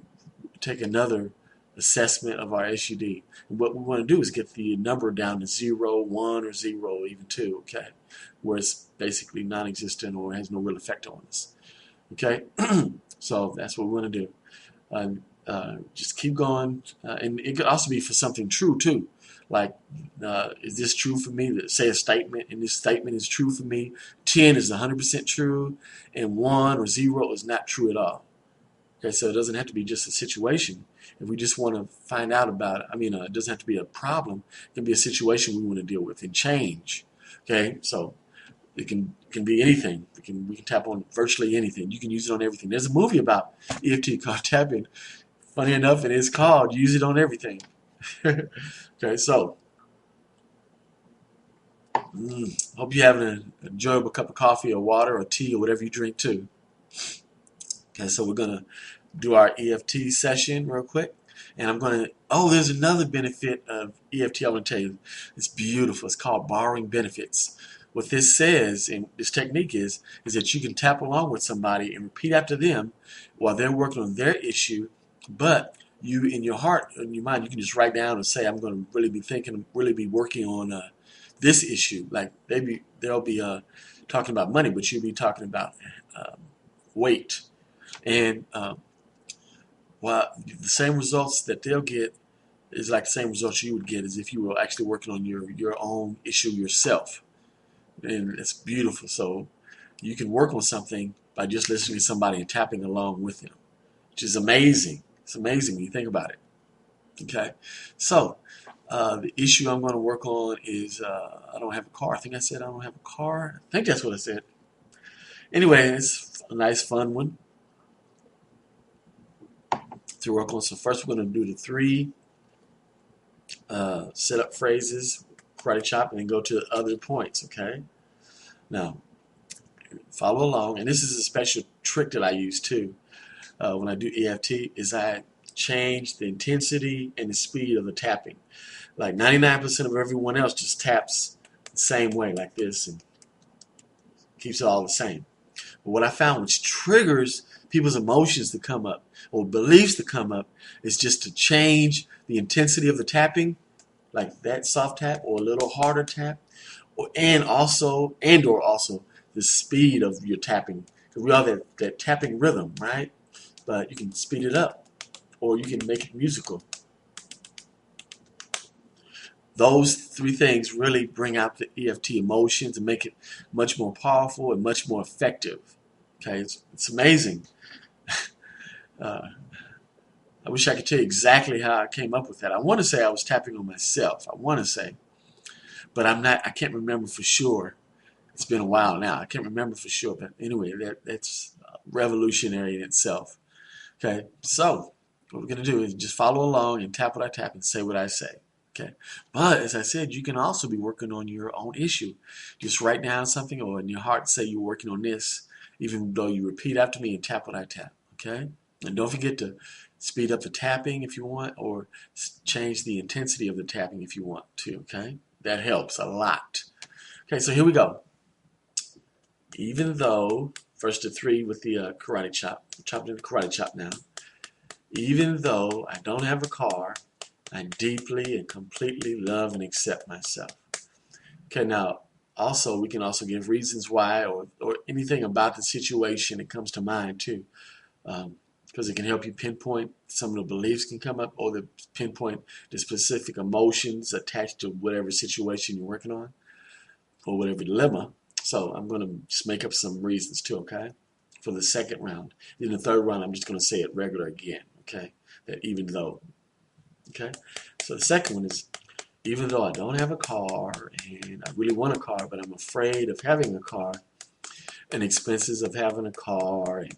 take another assessment of our SUD. And what we want to do is get the number down to 0, 1, or 0, even 2, okay? Where it's basically non-existent or has no real effect on us, okay? So that's what we want to do. Just keep going. And it could also be for something true, too. Like, is this true for me? Say a statement, and this statement is true for me. 10 is 100% true, and 1 or 0 is not true at all. Okay, so it doesn't have to be just a situation. If we just want to find out about it, it doesn't have to be a problem. It can be a situation we want to deal with and change. Okay, so it can be anything. We can tap on virtually anything. You can use it on everything. There's a movie about EFT called tapping. Funny enough, it is called Use It on Everything. Okay, so hope you're having an enjoyable cup of coffee or water or tea or whatever you drink too. Okay, so we're going to do our EFT session real quick. And I'm going to, there's another benefit of EFT I want to tell you. It's beautiful. It's called borrowing benefits. What this says, and this technique is that you can tap along with somebody and repeat after them while they're working on their issue, but you, in your heart, in your mind, you can just write down and say, I'm going to really be thinking, really be working on this issue. Like maybe they'll be talking about money, but you'll be talking about weight. And the same results that they'll get is like the same results you would get as if you were actually working on your own issue yourself. And it's beautiful. So you can work on something by just listening to somebody and tapping along with them, which is amazing. It's amazing when you think about it. Okay, so the issue I'm going to work on is I don't have a car. I think I said I don't have a car. I think that's what I said. Anyway, it's a nice, fun one to work on. So first we're going to do the 3 setup phrases, karate chop, and then go to other points, okay? Now, follow along, and this is a special trick that I use too when I do EFT, is I change the intensity and the speed of the tapping. Like 99% of everyone else just taps the same way, like this, and keeps it all the same. But what I found, which triggers people's emotions to come up, or beliefs to come up, is just to change the intensity of the tapping, like that soft tap, or a little harder tap, and also the speed of your tapping. Because we all have that tapping rhythm, right? But you can speed it up, or you can make it musical. Those 3 things really bring out the EFT emotions and make it much more powerful and much more effective. Okay, it's amazing. I wish I could tell you exactly how I came up with that. I want to say I was tapping on myself. I want to say, but I'm not. I can't remember for sure. It's been a while now. I can't remember for sure. But anyway, that's revolutionary in itself. Okay, so what we're going to do is just follow along and tap what I tap and say what I say. Okay, but as I said, you can also be working on your own issue. Just write down something, or in your heart say you're working on this, even though you repeat after me and tap what I tap. Okay, and don't forget to speed up the tapping if you want, or change the intensity of the tapping if you want to. Okay, that helps a lot. Okay, so here we go. Even though, first to 3 with the karate chop. Chopping the karate chop now. Even though I don't have a car, I deeply and completely love and accept myself. Okay, now also we can also give reasons why, or anything about the situation that comes to mind too, because it can help you pinpoint some of the beliefs can come up, or pinpoint the specific emotions attached to whatever situation you're working on, or whatever dilemma. So I'm going to just make up some reasons too, okay, for the second round. In the third round, I'm just going to say it regular again, okay, that even though. Okay, so the second one is, even though I don't have a car and I really want a car, but I'm afraid of having a car and expenses of having a car and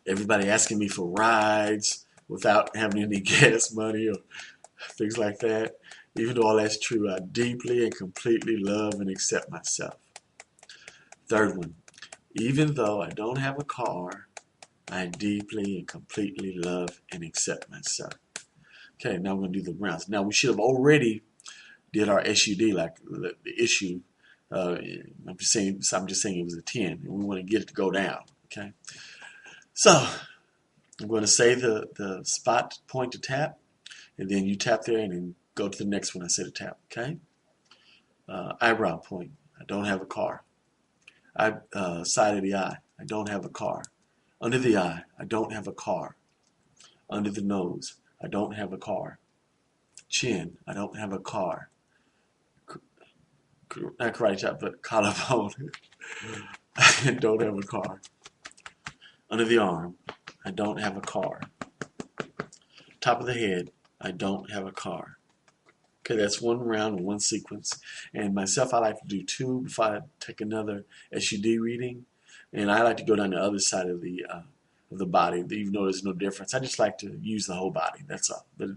everybody asking me for rides without having any gas money or things like that. Even though all that's true, I deeply and completely love and accept myself. Third one, even though I don't have a car, I deeply and completely love and accept myself. Okay, now we're going to do the rounds. Now we should have already did our SUD, like the issue. I'm just saying it was a 10, and we want to get it to go down. Okay, so I'm going to say the spot point to tap, and then you tap there and then go to the next one I say to tap, okay? Eyebrow point, I don't have a car. Side of the eye, I don't have a car. Under the eye, I don't have a car. Under the nose, I don't have a car. Chin, I don't have a car. Not karate chop, but collarbone, I don't have a car. Under the arm, I don't have a car. Top of the head, I don't have a car. Okay, that's one round and one sequence. And myself, I like to do two before I take another SUD reading. And I like to go down the other side of the body, even though there's no difference. I just like to use the whole body, that's all. But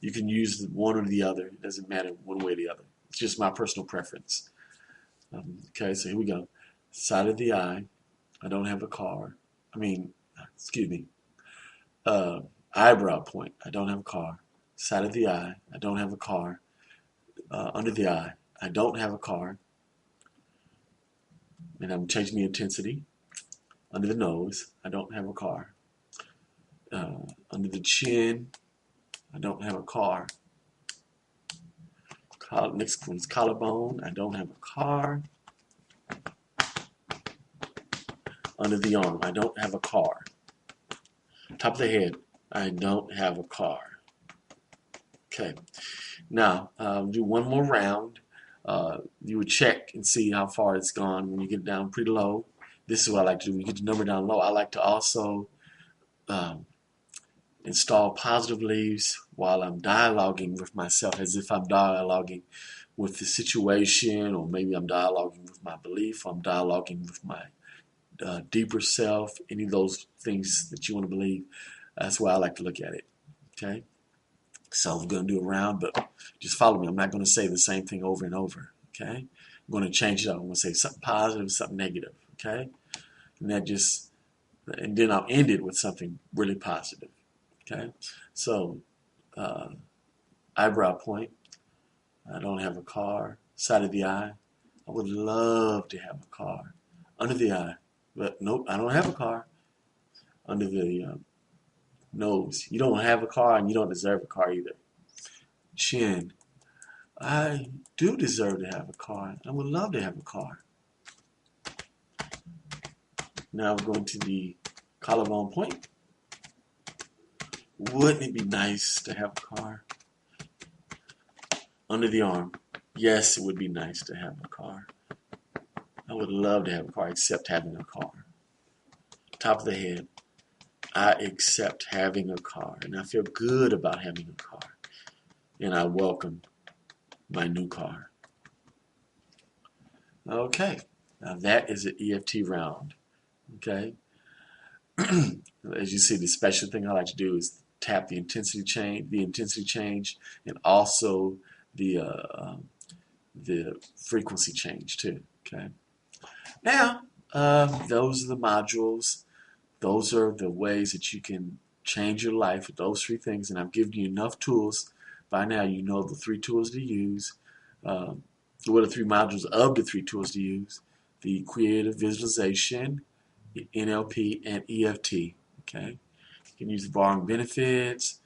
you can use one or the other. It doesn't matter one way or the other. It's just my personal preference. Okay, so here we go. Side of the eye, I don't have a car. Excuse me. Eyebrow point, I don't have a car. Side of the eye, I don't have a car. Under the eye, I don't have a car. And I'm changing the intensity. Under the nose, I don't have a car. Under the chin, I don't have a car. Next one's collarbone, I don't have a car. Under the arm, I don't have a car. Top of the head, I don't have a car. Okay, now do one more round. You would check and see how far it's gone when you get down pretty low. This is what I like to do. When you get the number down low, I like to also install positive leaves while I'm dialoguing with myself, as if I'm dialoguing with the situation, or maybe I'm dialoguing with my belief, or I'm dialoguing with my deeper self, any of those things that you want to believe. That's why I like to look at it. Okay? So we're going to do a round, but just follow me. I'm not going to say the same thing over and over. Okay? I'm going to change it up. I'm going to say something positive, something negative. Okay? And then I'll end it with something really positive. Okay? So, eyebrow point, I don't have a car. Side of the eye, I would love to have a car. Under the eye, but nope, I don't have a car. Under the nose, you don't have a car and you don't deserve a car either. Chin, I do deserve to have a car. I would love to have a car. Now we're going to the collarbone point. Wouldn't it be nice to have a car? Under the arm, yes, it would be nice to have a car. I would love to have a car, except having a car. Top of the head, I accept having a car, and I feel good about having a car, and I welcome my new car. Okay, now that is an EFT round. Okay, as you see, the special thing I like to do is tap the intensity change, and also the frequency change too. Okay, now those are the modules. Those are the ways that you can change your life with those three things, and I've given you enough tools. By now you know the three tools to use. What are the three modules of the three tools to use? The creative visualization, the NLP, and EFT. Okay, you can use the borrowing benefits.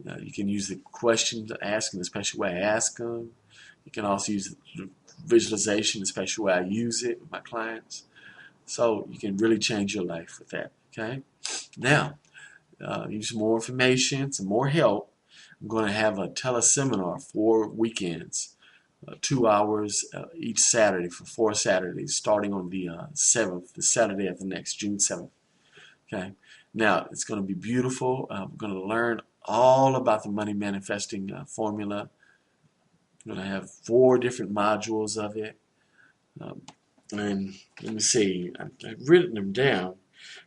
You can use the questions to ask in the special way I ask them. You can also use the visualization in the special way I use it with my clients. So you can really change your life with that. Okay, now use some more information, some more help. I'm going to have a teleseminar 4 weekends, 2 hours each Saturday for 4 Saturdays, starting on the 7th, the Saturday after next, June 7th. Okay, now it's going to be beautiful. We're going to learn all about the money manifesting formula. I'm going to have 4 different modules of it. And let me see, I've written them down.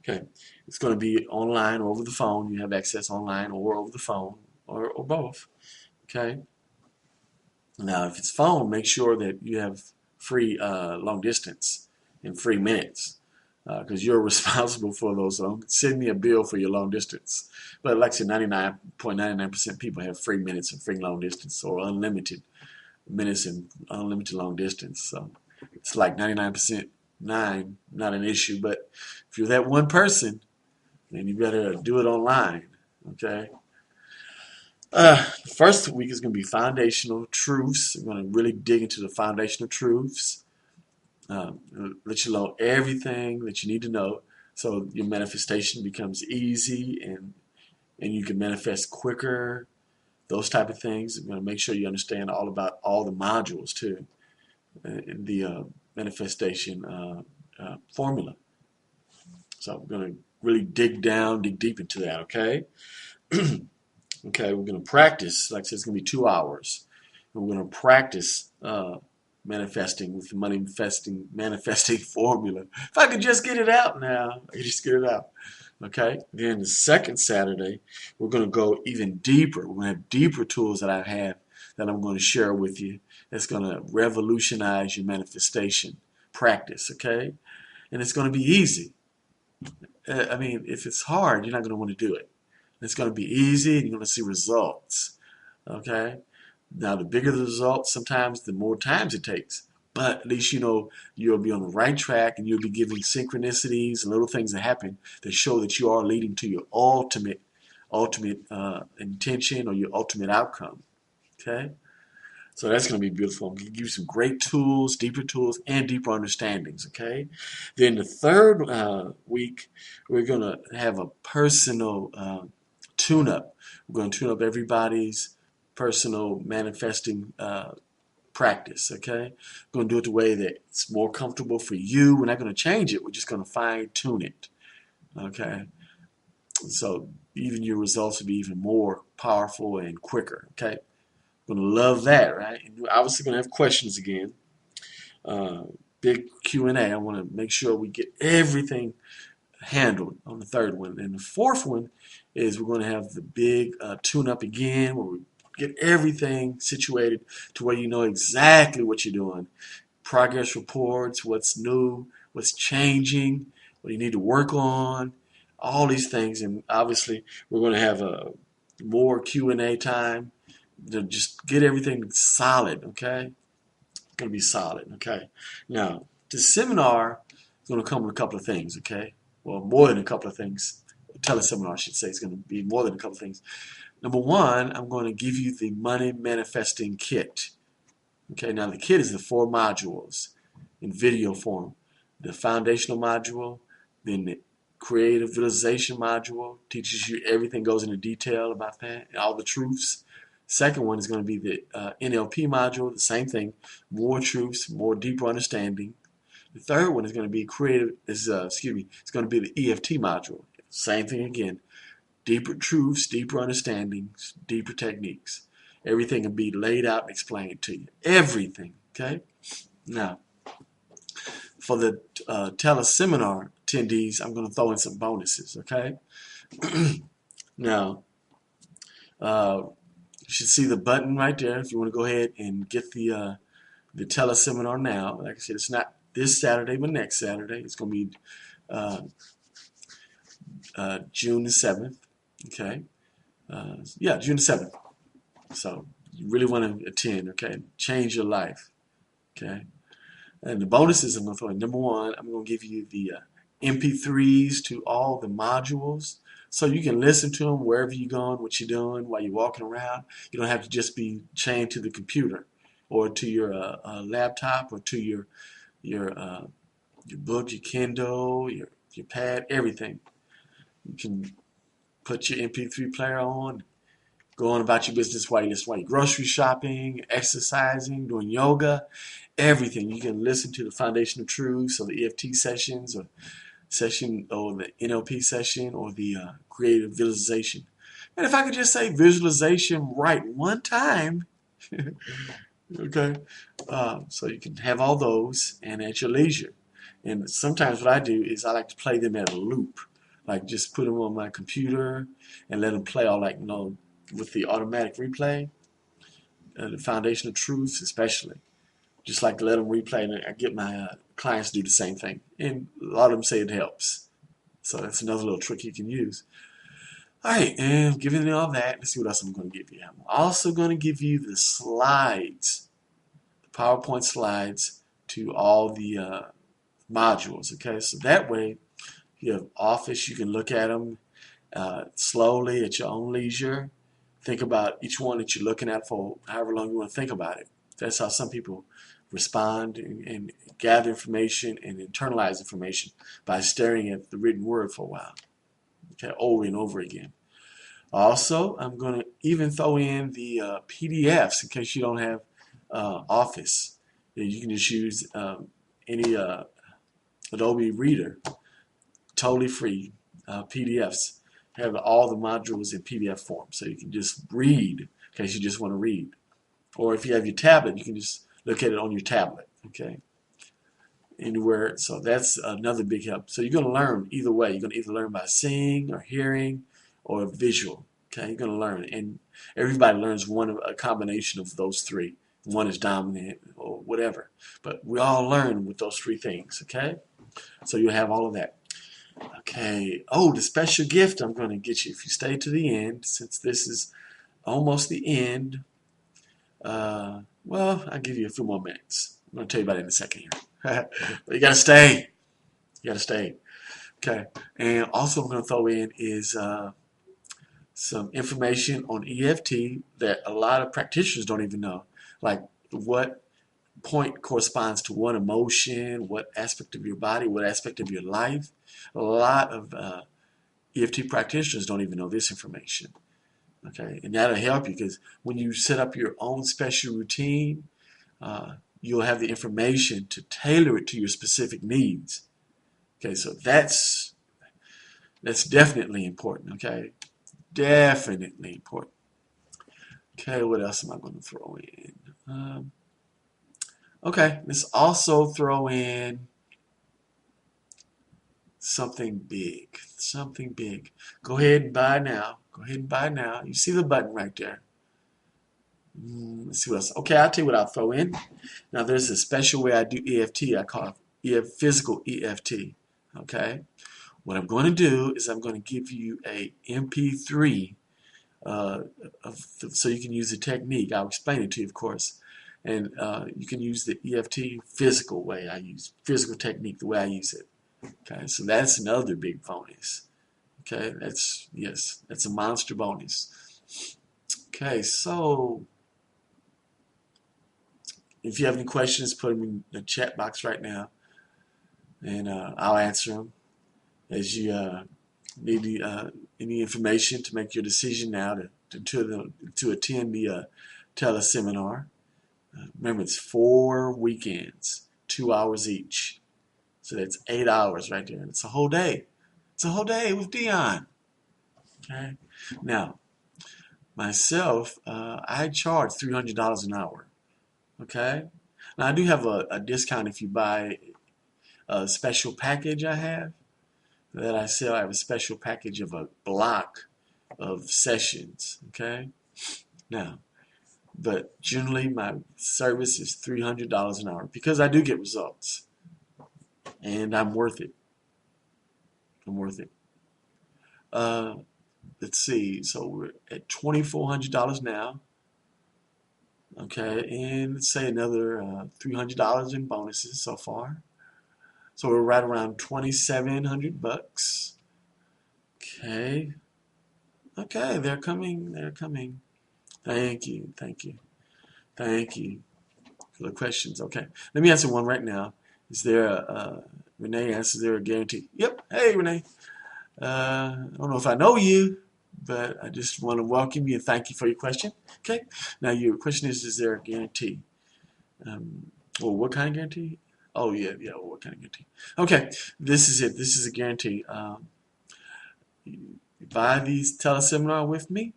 Okay, it's going to be online or over the phone. You have access online or over the phone, or both. Okay. Now, if it's phone, make sure that you have free long distance and free minutes, because you're responsible for those. So send me a bill for your long distance. But like I said, 99.99% people have free minutes and free long distance, or unlimited minutes and unlimited long distance. So it's like 99% not an issue. But if you're that one person, and you better do it online. Okay. The first week is going to be foundational truths. We're going to really dig into the foundational truths. Let you know everything that you need to know, so your manifestation becomes easy and you can manifest quicker. Those type of things. We're going to make sure you understand all about all the modules too, in the manifestation formula. So we're going to really dig deep into that. Okay. Okay, we're going to practice. Like I said, it's going to be 2 hours. And we're going to practice manifesting with the manifesting formula. If I could just get it out now, I could just get it out. Okay. Then the second Saturday, we're going to go even deeper. We're going to have deeper tools that I have that I'm going to share with you. That's going to revolutionize your manifestation practice. Okay, and it's going to be easy. I mean, if it's hard, you're not going to want to do it. It's going to be easy, and you're going to see results. Okay. Now, the bigger the results, sometimes the more times it takes. But at least you know you'll be on the right track, and you'll be giving synchronicities and little things that happen that show that you are leading to your ultimate intention or your ultimate outcome. Okay. So that's going to be beautiful. I'm going to give you some great tools, and deeper understandings. Okay. Then the third week, we're going to have a personal tune-up. We're going to tune up everybody's personal manifesting practice. Okay. We're going to do it the way that it's more comfortable for you. We're not going to change it. We're just going to fine tune it. Okay. So even your results will be even more powerful and quicker. Okay. Going to love that, right? And we're obviously going to have questions again. Uh, Big Q&A. I want to make sure we get everything handled on the third one. And the fourth one is we're going to have the big tune-up again, where we get everything situated to where you know exactly what you're doing. Progress reports, what's new, what's changing, what you need to work on, all these things. And obviously, we're going to have a more Q&A time to just get everything solid, okay? It's going to be solid, okay? Now, the seminar is going to come with a couple of things, okay? Well, more than a couple of things. Teleseminar, I should say, is going to be more than a couple of things. Number one, I'm going to give you the money manifesting kit. Okay, now the kit is the 4 modules in video form. The foundational module, then the creative visualization module, teaches you everything, goes into detail about that, all the truths. Second one is going to be the NLP module, the same thing, more truths, more deeper understanding. The third one is going to be it's going to be the EFT module. Same thing again, deeper truths, deeper understandings, deeper techniques. Everything will be laid out and explained to you. Everything, okay? Now, for the teleseminar attendees, I'm going to throw in some bonuses, okay? Now, you should see the button right there if you want to go ahead and get the teleseminar now. Like I said, it's not this Saturday, but next Saturday. It's going to be June the 7th. Okay. Yeah, June the 7th. So you really want to attend, okay? Change your life, okay? And the bonuses I'm going to throw in. Number one, I'm going to give you the MP3s to all the modules, so you can listen to them wherever you're going, what you're doing, while you're walking around. You don't have to just be chained to the computer or to your laptop or to your book, your Kindle, your pad, everything. You can put your MP3 player on, go on about your business while you're grocery shopping, exercising, doing yoga, everything. You can listen to the foundational truths or the EFT sessions or the NLP session or the creative visualization. And if I could just say visualization right one time, okay, so you can have all those and at your leisure. And sometimes what I do is I like to play them at a loop, like just put them on my computer and let them play all with the automatic replay, the foundational truths especially. Just like to let them replay, and I get my clients to do the same thing. And a lot of them say it helps. So that's another little trick you can use. All right, and giving you all that, let's see what else I'm going to give you. I'm also going to give you the slides, the PowerPoint slides to all the modules. Okay, so that way If you have office, you can look at them slowly at your own leisure. Think about each one that you're looking at for however long you want to think about it. That's how some people respond and gather information and internalize information by staring at the written word for a while, okay, over and over again. Also, I'm going to even throw in the PDFs in case you don't have Office. You can just use any Adobe Reader, totally free PDFs. Have all the modules in PDF form, so you can just read in case you just want to read. Or if you have your tablet, you can just look at it on your tablet, okay? Anywhere, so that's another big help. So you're going to learn either way. You're going to either learn by seeing or hearing or visual, okay? You're going to learn, and everybody learns a combination of those three. One is dominant or whatever, but we all learn with those three things, okay? So you'll have all of that. Okay, oh, the special gift I'm going to get you if you stay to the end, since this is almost the end. Well, I'll give you a few more minutes. I'm going to tell you about it in a second here. But you got to stay. You got to stay. Okay, and also I'm going to throw in is some information on EFT that a lot of practitioners don't even know. Like what point corresponds to what emotion, what aspect of your body, what aspect of your life. A lot of EFT practitioners don't even know this information. Okay, and that'll help you because when you set up your own special routine, you'll have the information to tailor it to your specific needs. Okay, so that's definitely important. Okay, definitely important. Okay, what else am I going to throw in? Okay, let's also throw in something big. Something big. Go ahead and buy now. Go ahead and buy now. You see the button right there. Let's see what else. Okay, I'll tell you what I'll throw in. Now, there's a special way I do EFT. I call it physical EFT. Okay? What I'm going to do is I'm going to give you a MP3 so you can use the technique. I'll explain it to you, of course. And you can use the EFT physical way I use, physical technique, the way I use it. Okay, so that's another big bonus. Okay, that's a monster bonus. Okay, so if you have any questions, put them in the chat box right now, and I'll answer them. As you need any information to make your decision now to attend the teleseminar. Remember, it's 4 weekends, 2 hours each. So that's 8 hours right there. It's a whole day. It's a whole day with Dion. Okay. Now, myself, I charge $300 an hour. Okay. Now I do have a discount if you buy a special package I have that I sell. I have a special package of a block of sessions. Okay. Now, but generally my service is $300 an hour because I do get results, and I'm worth it. I'm worth it. Let's see. So we're at $2,400 now. Okay, and let's say another $300 in bonuses so far. So we're right around $2,700. Okay. Okay, they're coming. They're coming. Thank you. Thank you. Thank you for the questions. Okay, let me answer one right now. Is there Renee asks, is there a guarantee? Yep. Hey, Renee. I don't know if I know you, but I just want to welcome you and thank you for your question. Okay. Now your question is there a guarantee? Well, what kind of guarantee? Oh, yeah. Well, what kind of guarantee? Okay. This is it. This is a guarantee. You buy these teleseminar with me.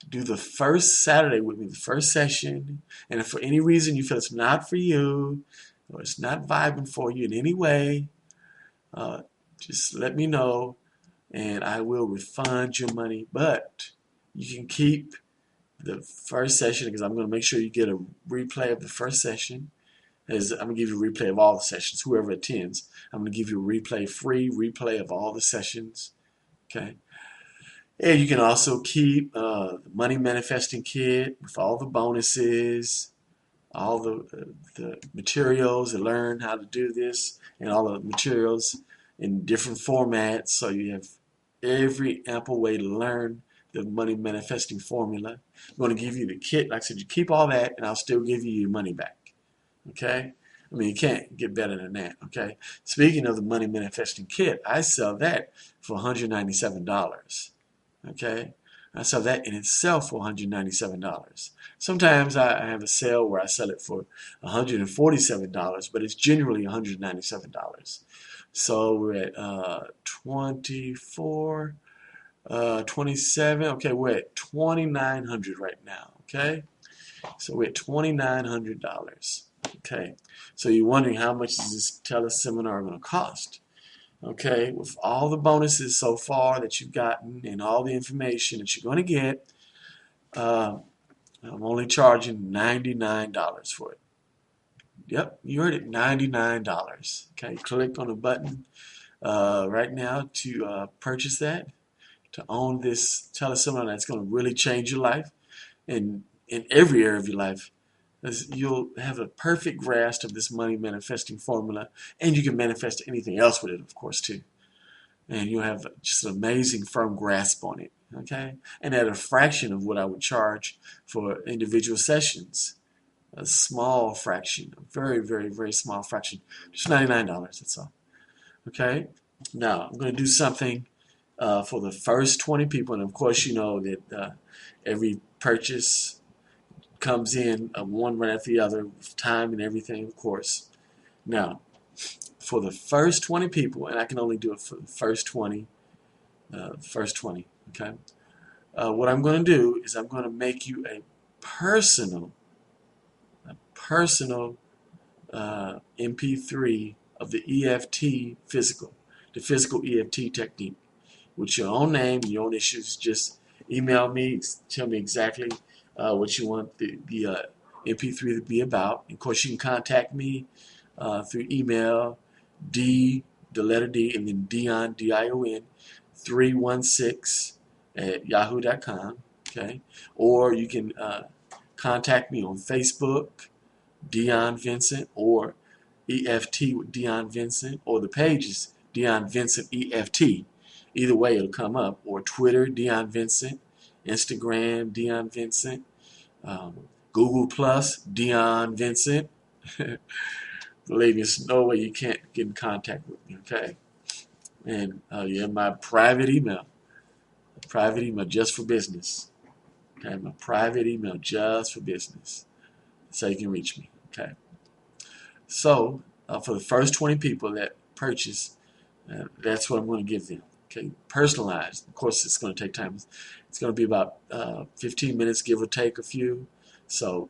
Do the first Saturday with me, the first session. And if for any reason you feel it's not for you or it's not vibing for you in any way, just let me know, and I will refund your money. But you can keep the first session because I'm going to make sure you get a replay of the first session. I'm going to give you a replay of all the sessions, whoever attends. I'm going to give you a free replay of all the sessions. Okay. And you can also keep the Money Manifesting Kit with all the bonuses, all the materials to learn how to do this, and all the materials in different formats, so you have every ample way to learn the money manifesting formula. I'm going to give you the kit. Like I said, you keep all that, and I'll still give you your money back. Okay? I mean, you can't get better than that. Okay? Speaking of the money manifesting kit, I sell that for $197. Okay? I sell that in itself for $197. Sometimes I have a sale where I sell it for $147, but it's generally $197. So we're at 24, 27. Okay, we're at 2,900 right now. Okay, so we're at $2,900. Okay, so you're wondering how much is this teleseminar going to cost? Okay, with all the bonuses so far that you've gotten and all the information that you're going to get, I'm only charging $99 for it. Yep, you heard it, $99. Okay, click on the button right now to purchase that, to own this teleseminar that's going to really change your life and in every area of your life. You'll have a perfect grasp of this money manifesting formula, and you can manifest anything else with it, of course, too. And you'll have just an amazing firm grasp on it, okay? And at a fraction of what I would charge for individual sessions. A small fraction, a very, very, very small fraction. Just $99, that's all. Okay? Now, I'm going to do something for the first 20 people, and of course you know that every purchase comes in one right after the other with time and everything, of course. Now, for the first 20 people, and I can only do it for the first 20, okay? What I'm going to do is I'm going to make you a personal MP3 of the EFT physical, the physical EFT technique, with your own name and your own issues. Just email me, tell me exactly what you want the MP3 to be about. Of course, you can contact me through email, the letter D, and then Dion, Dion, 316 at yahoo.com. Okay, or you can contact me on Facebook, Dion Vincent, or EFT with Dion Vincent, or the page is Dion Vincent EFT. Either way, it'll come up. Or Twitter, Dion Vincent, Instagram, Dion Vincent, Google Plus, Dion Vincent. Believe me, there's no way you can't get in contact with me. Okay, and yeah, my private email just for business. Okay, my private email just for business, so you can reach me. Okay. So, for the first 20 people that purchase, that's what I'm going to give them. Okay, personalized. Of course, it's going to take time. It's going to be about 15 minutes, give or take a few. So,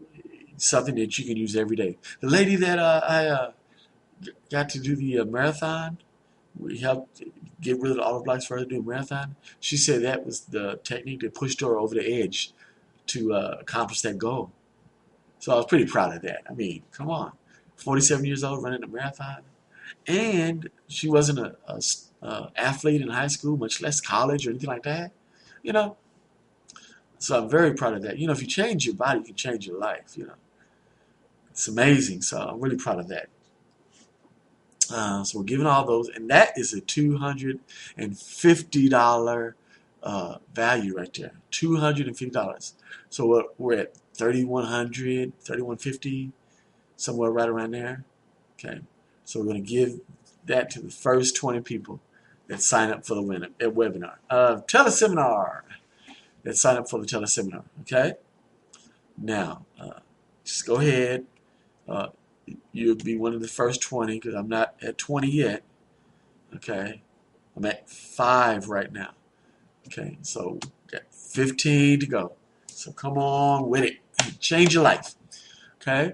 something that you can use every day. The lady that I got to do the marathon, we helped get rid of the olive blocks for her to do a marathon. She said that was the technique that pushed her over the edge to accomplish that goal. So I was pretty proud of that. I mean, come on. 47 years old running a marathon. And she wasn't a athlete in high school, much less college or anything like that. You know? So I'm very proud of that. You know, if you change your body, you can change your life, you know. It's amazing. So I'm really proud of that. So we're giving all those. And that is a $250 value right there. $250. So we're at $3,100, $3,150, somewhere right around there. Okay, so we're going to give that to the first 20 people that sign up for the webinar, teleseminar, that sign up for the teleseminar. Okay, now just go ahead. You'll be one of the first 20 because I'm not at 20 yet. Okay, I'm at 5 right now. Okay, so got 15 to go. So come on with it. Change your life. Okay?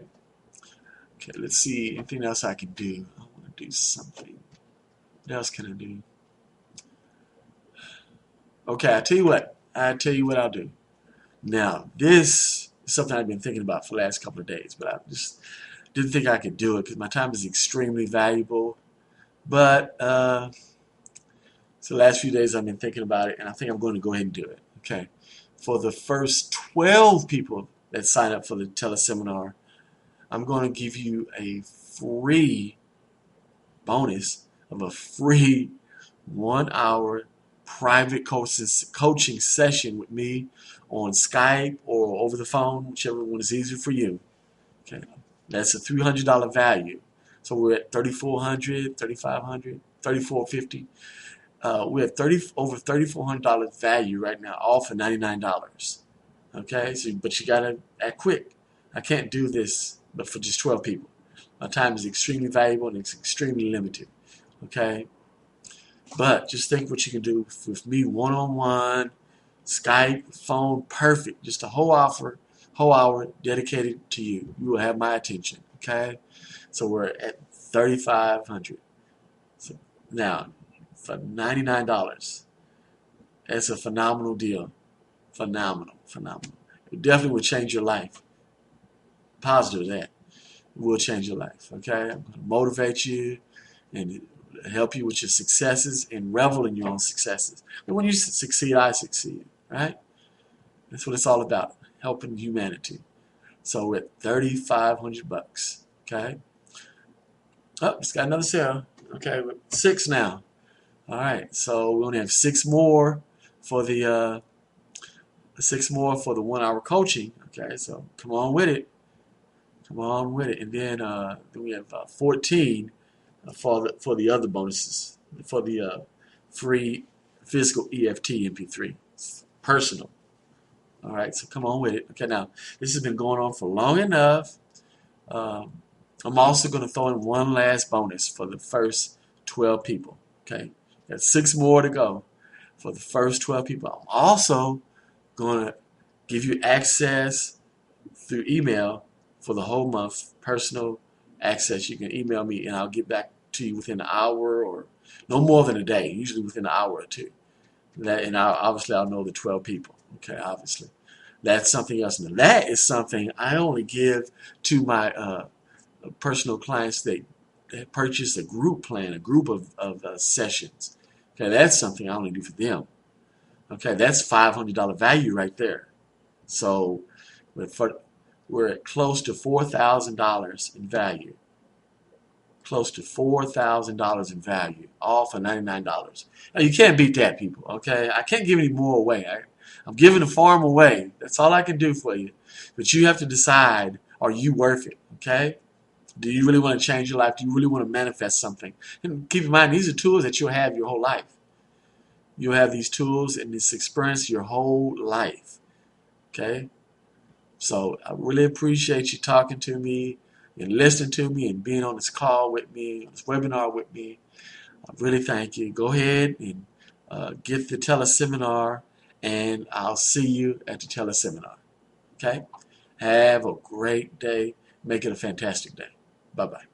Okay, let's see. Anything else I can do? I want to do something. What else can I do? Okay, I'll tell you what. I'll do. Now, this is something I've been thinking about for the last couple of days, but I just didn't think I could do it because my time is extremely valuable. But so the last few days I've been thinking about it, and I think I'm going to go ahead and do it. Okay. For the first 12 people that sign up for the teleseminar, I'm going to give you a free bonus of a free 1 hour private coaching session with me on Skype or over the phone, whichever one is easier for you. Okay, that's a $300 value. So we're at 3,400, 3,500, 3,450. We have over $3,400 value right now, all for $99. Okay, so but you gotta act quick. I can't do this, but for just 12 people. My time is extremely valuable and it's extremely limited. Okay, but just think what you can do with me one-on-one, Skype, phone, perfect. Just a whole hour dedicated to you. You will have my attention. Okay, so we're at 3,500. So now for $99, it's a phenomenal deal. Phenomenal. It definitely will change your life. Positive that. It will change your life. Okay, I'm going to motivate you and help you with your successes and revel in your own successes. And when you succeed, I succeed. Right? That's what it's all about. Helping humanity. So we're at $3,500. Okay. Oh, just got another sale. Okay, we're 6 now. All right, so we only have 6 more for the 1 hour coaching. Okay, so come on with it. And then we have 14 for the other bonuses for the free physical EFT MP3. It's personal. All right, so come on with it. Okay, now this has been going on for long enough. I'm also going to throw in one last bonus for the first 12 people. Okay, got 6 more to go for the first 12 people. I'm also going to give you access through email for the whole month, personal access. You can email me and I'll get back to you within an hour or no more than a day, usually within an hour or two. Obviously I'll know the 12 people. Okay, obviously. That's something else. Now, that is something I only give to my personal clients that purchase a group plan, a group of sessions. Okay, that's something I only do for them. Okay, that's $500 value right there. So we're at close to $4,000 in value. Close to $4,000 in value, all for $99. Now you can't beat that, people. Okay, I can't give any more away. I'm giving the farm away. That's all I can do for you. But you have to decide: are you worth it? Okay. Do you really want to change your life? Do you really want to manifest something? And keep in mind, these are tools that you'll have your whole life. You'll have these tools and this experience your whole life. Okay? So I really appreciate you talking to me and listening to me and being on this call with me, on this webinar with me. I really thank you. Go ahead and get the teleseminar, and I'll see you at the teleseminar. Okay? Have a great day. Make it a fantastic day. Bye-bye.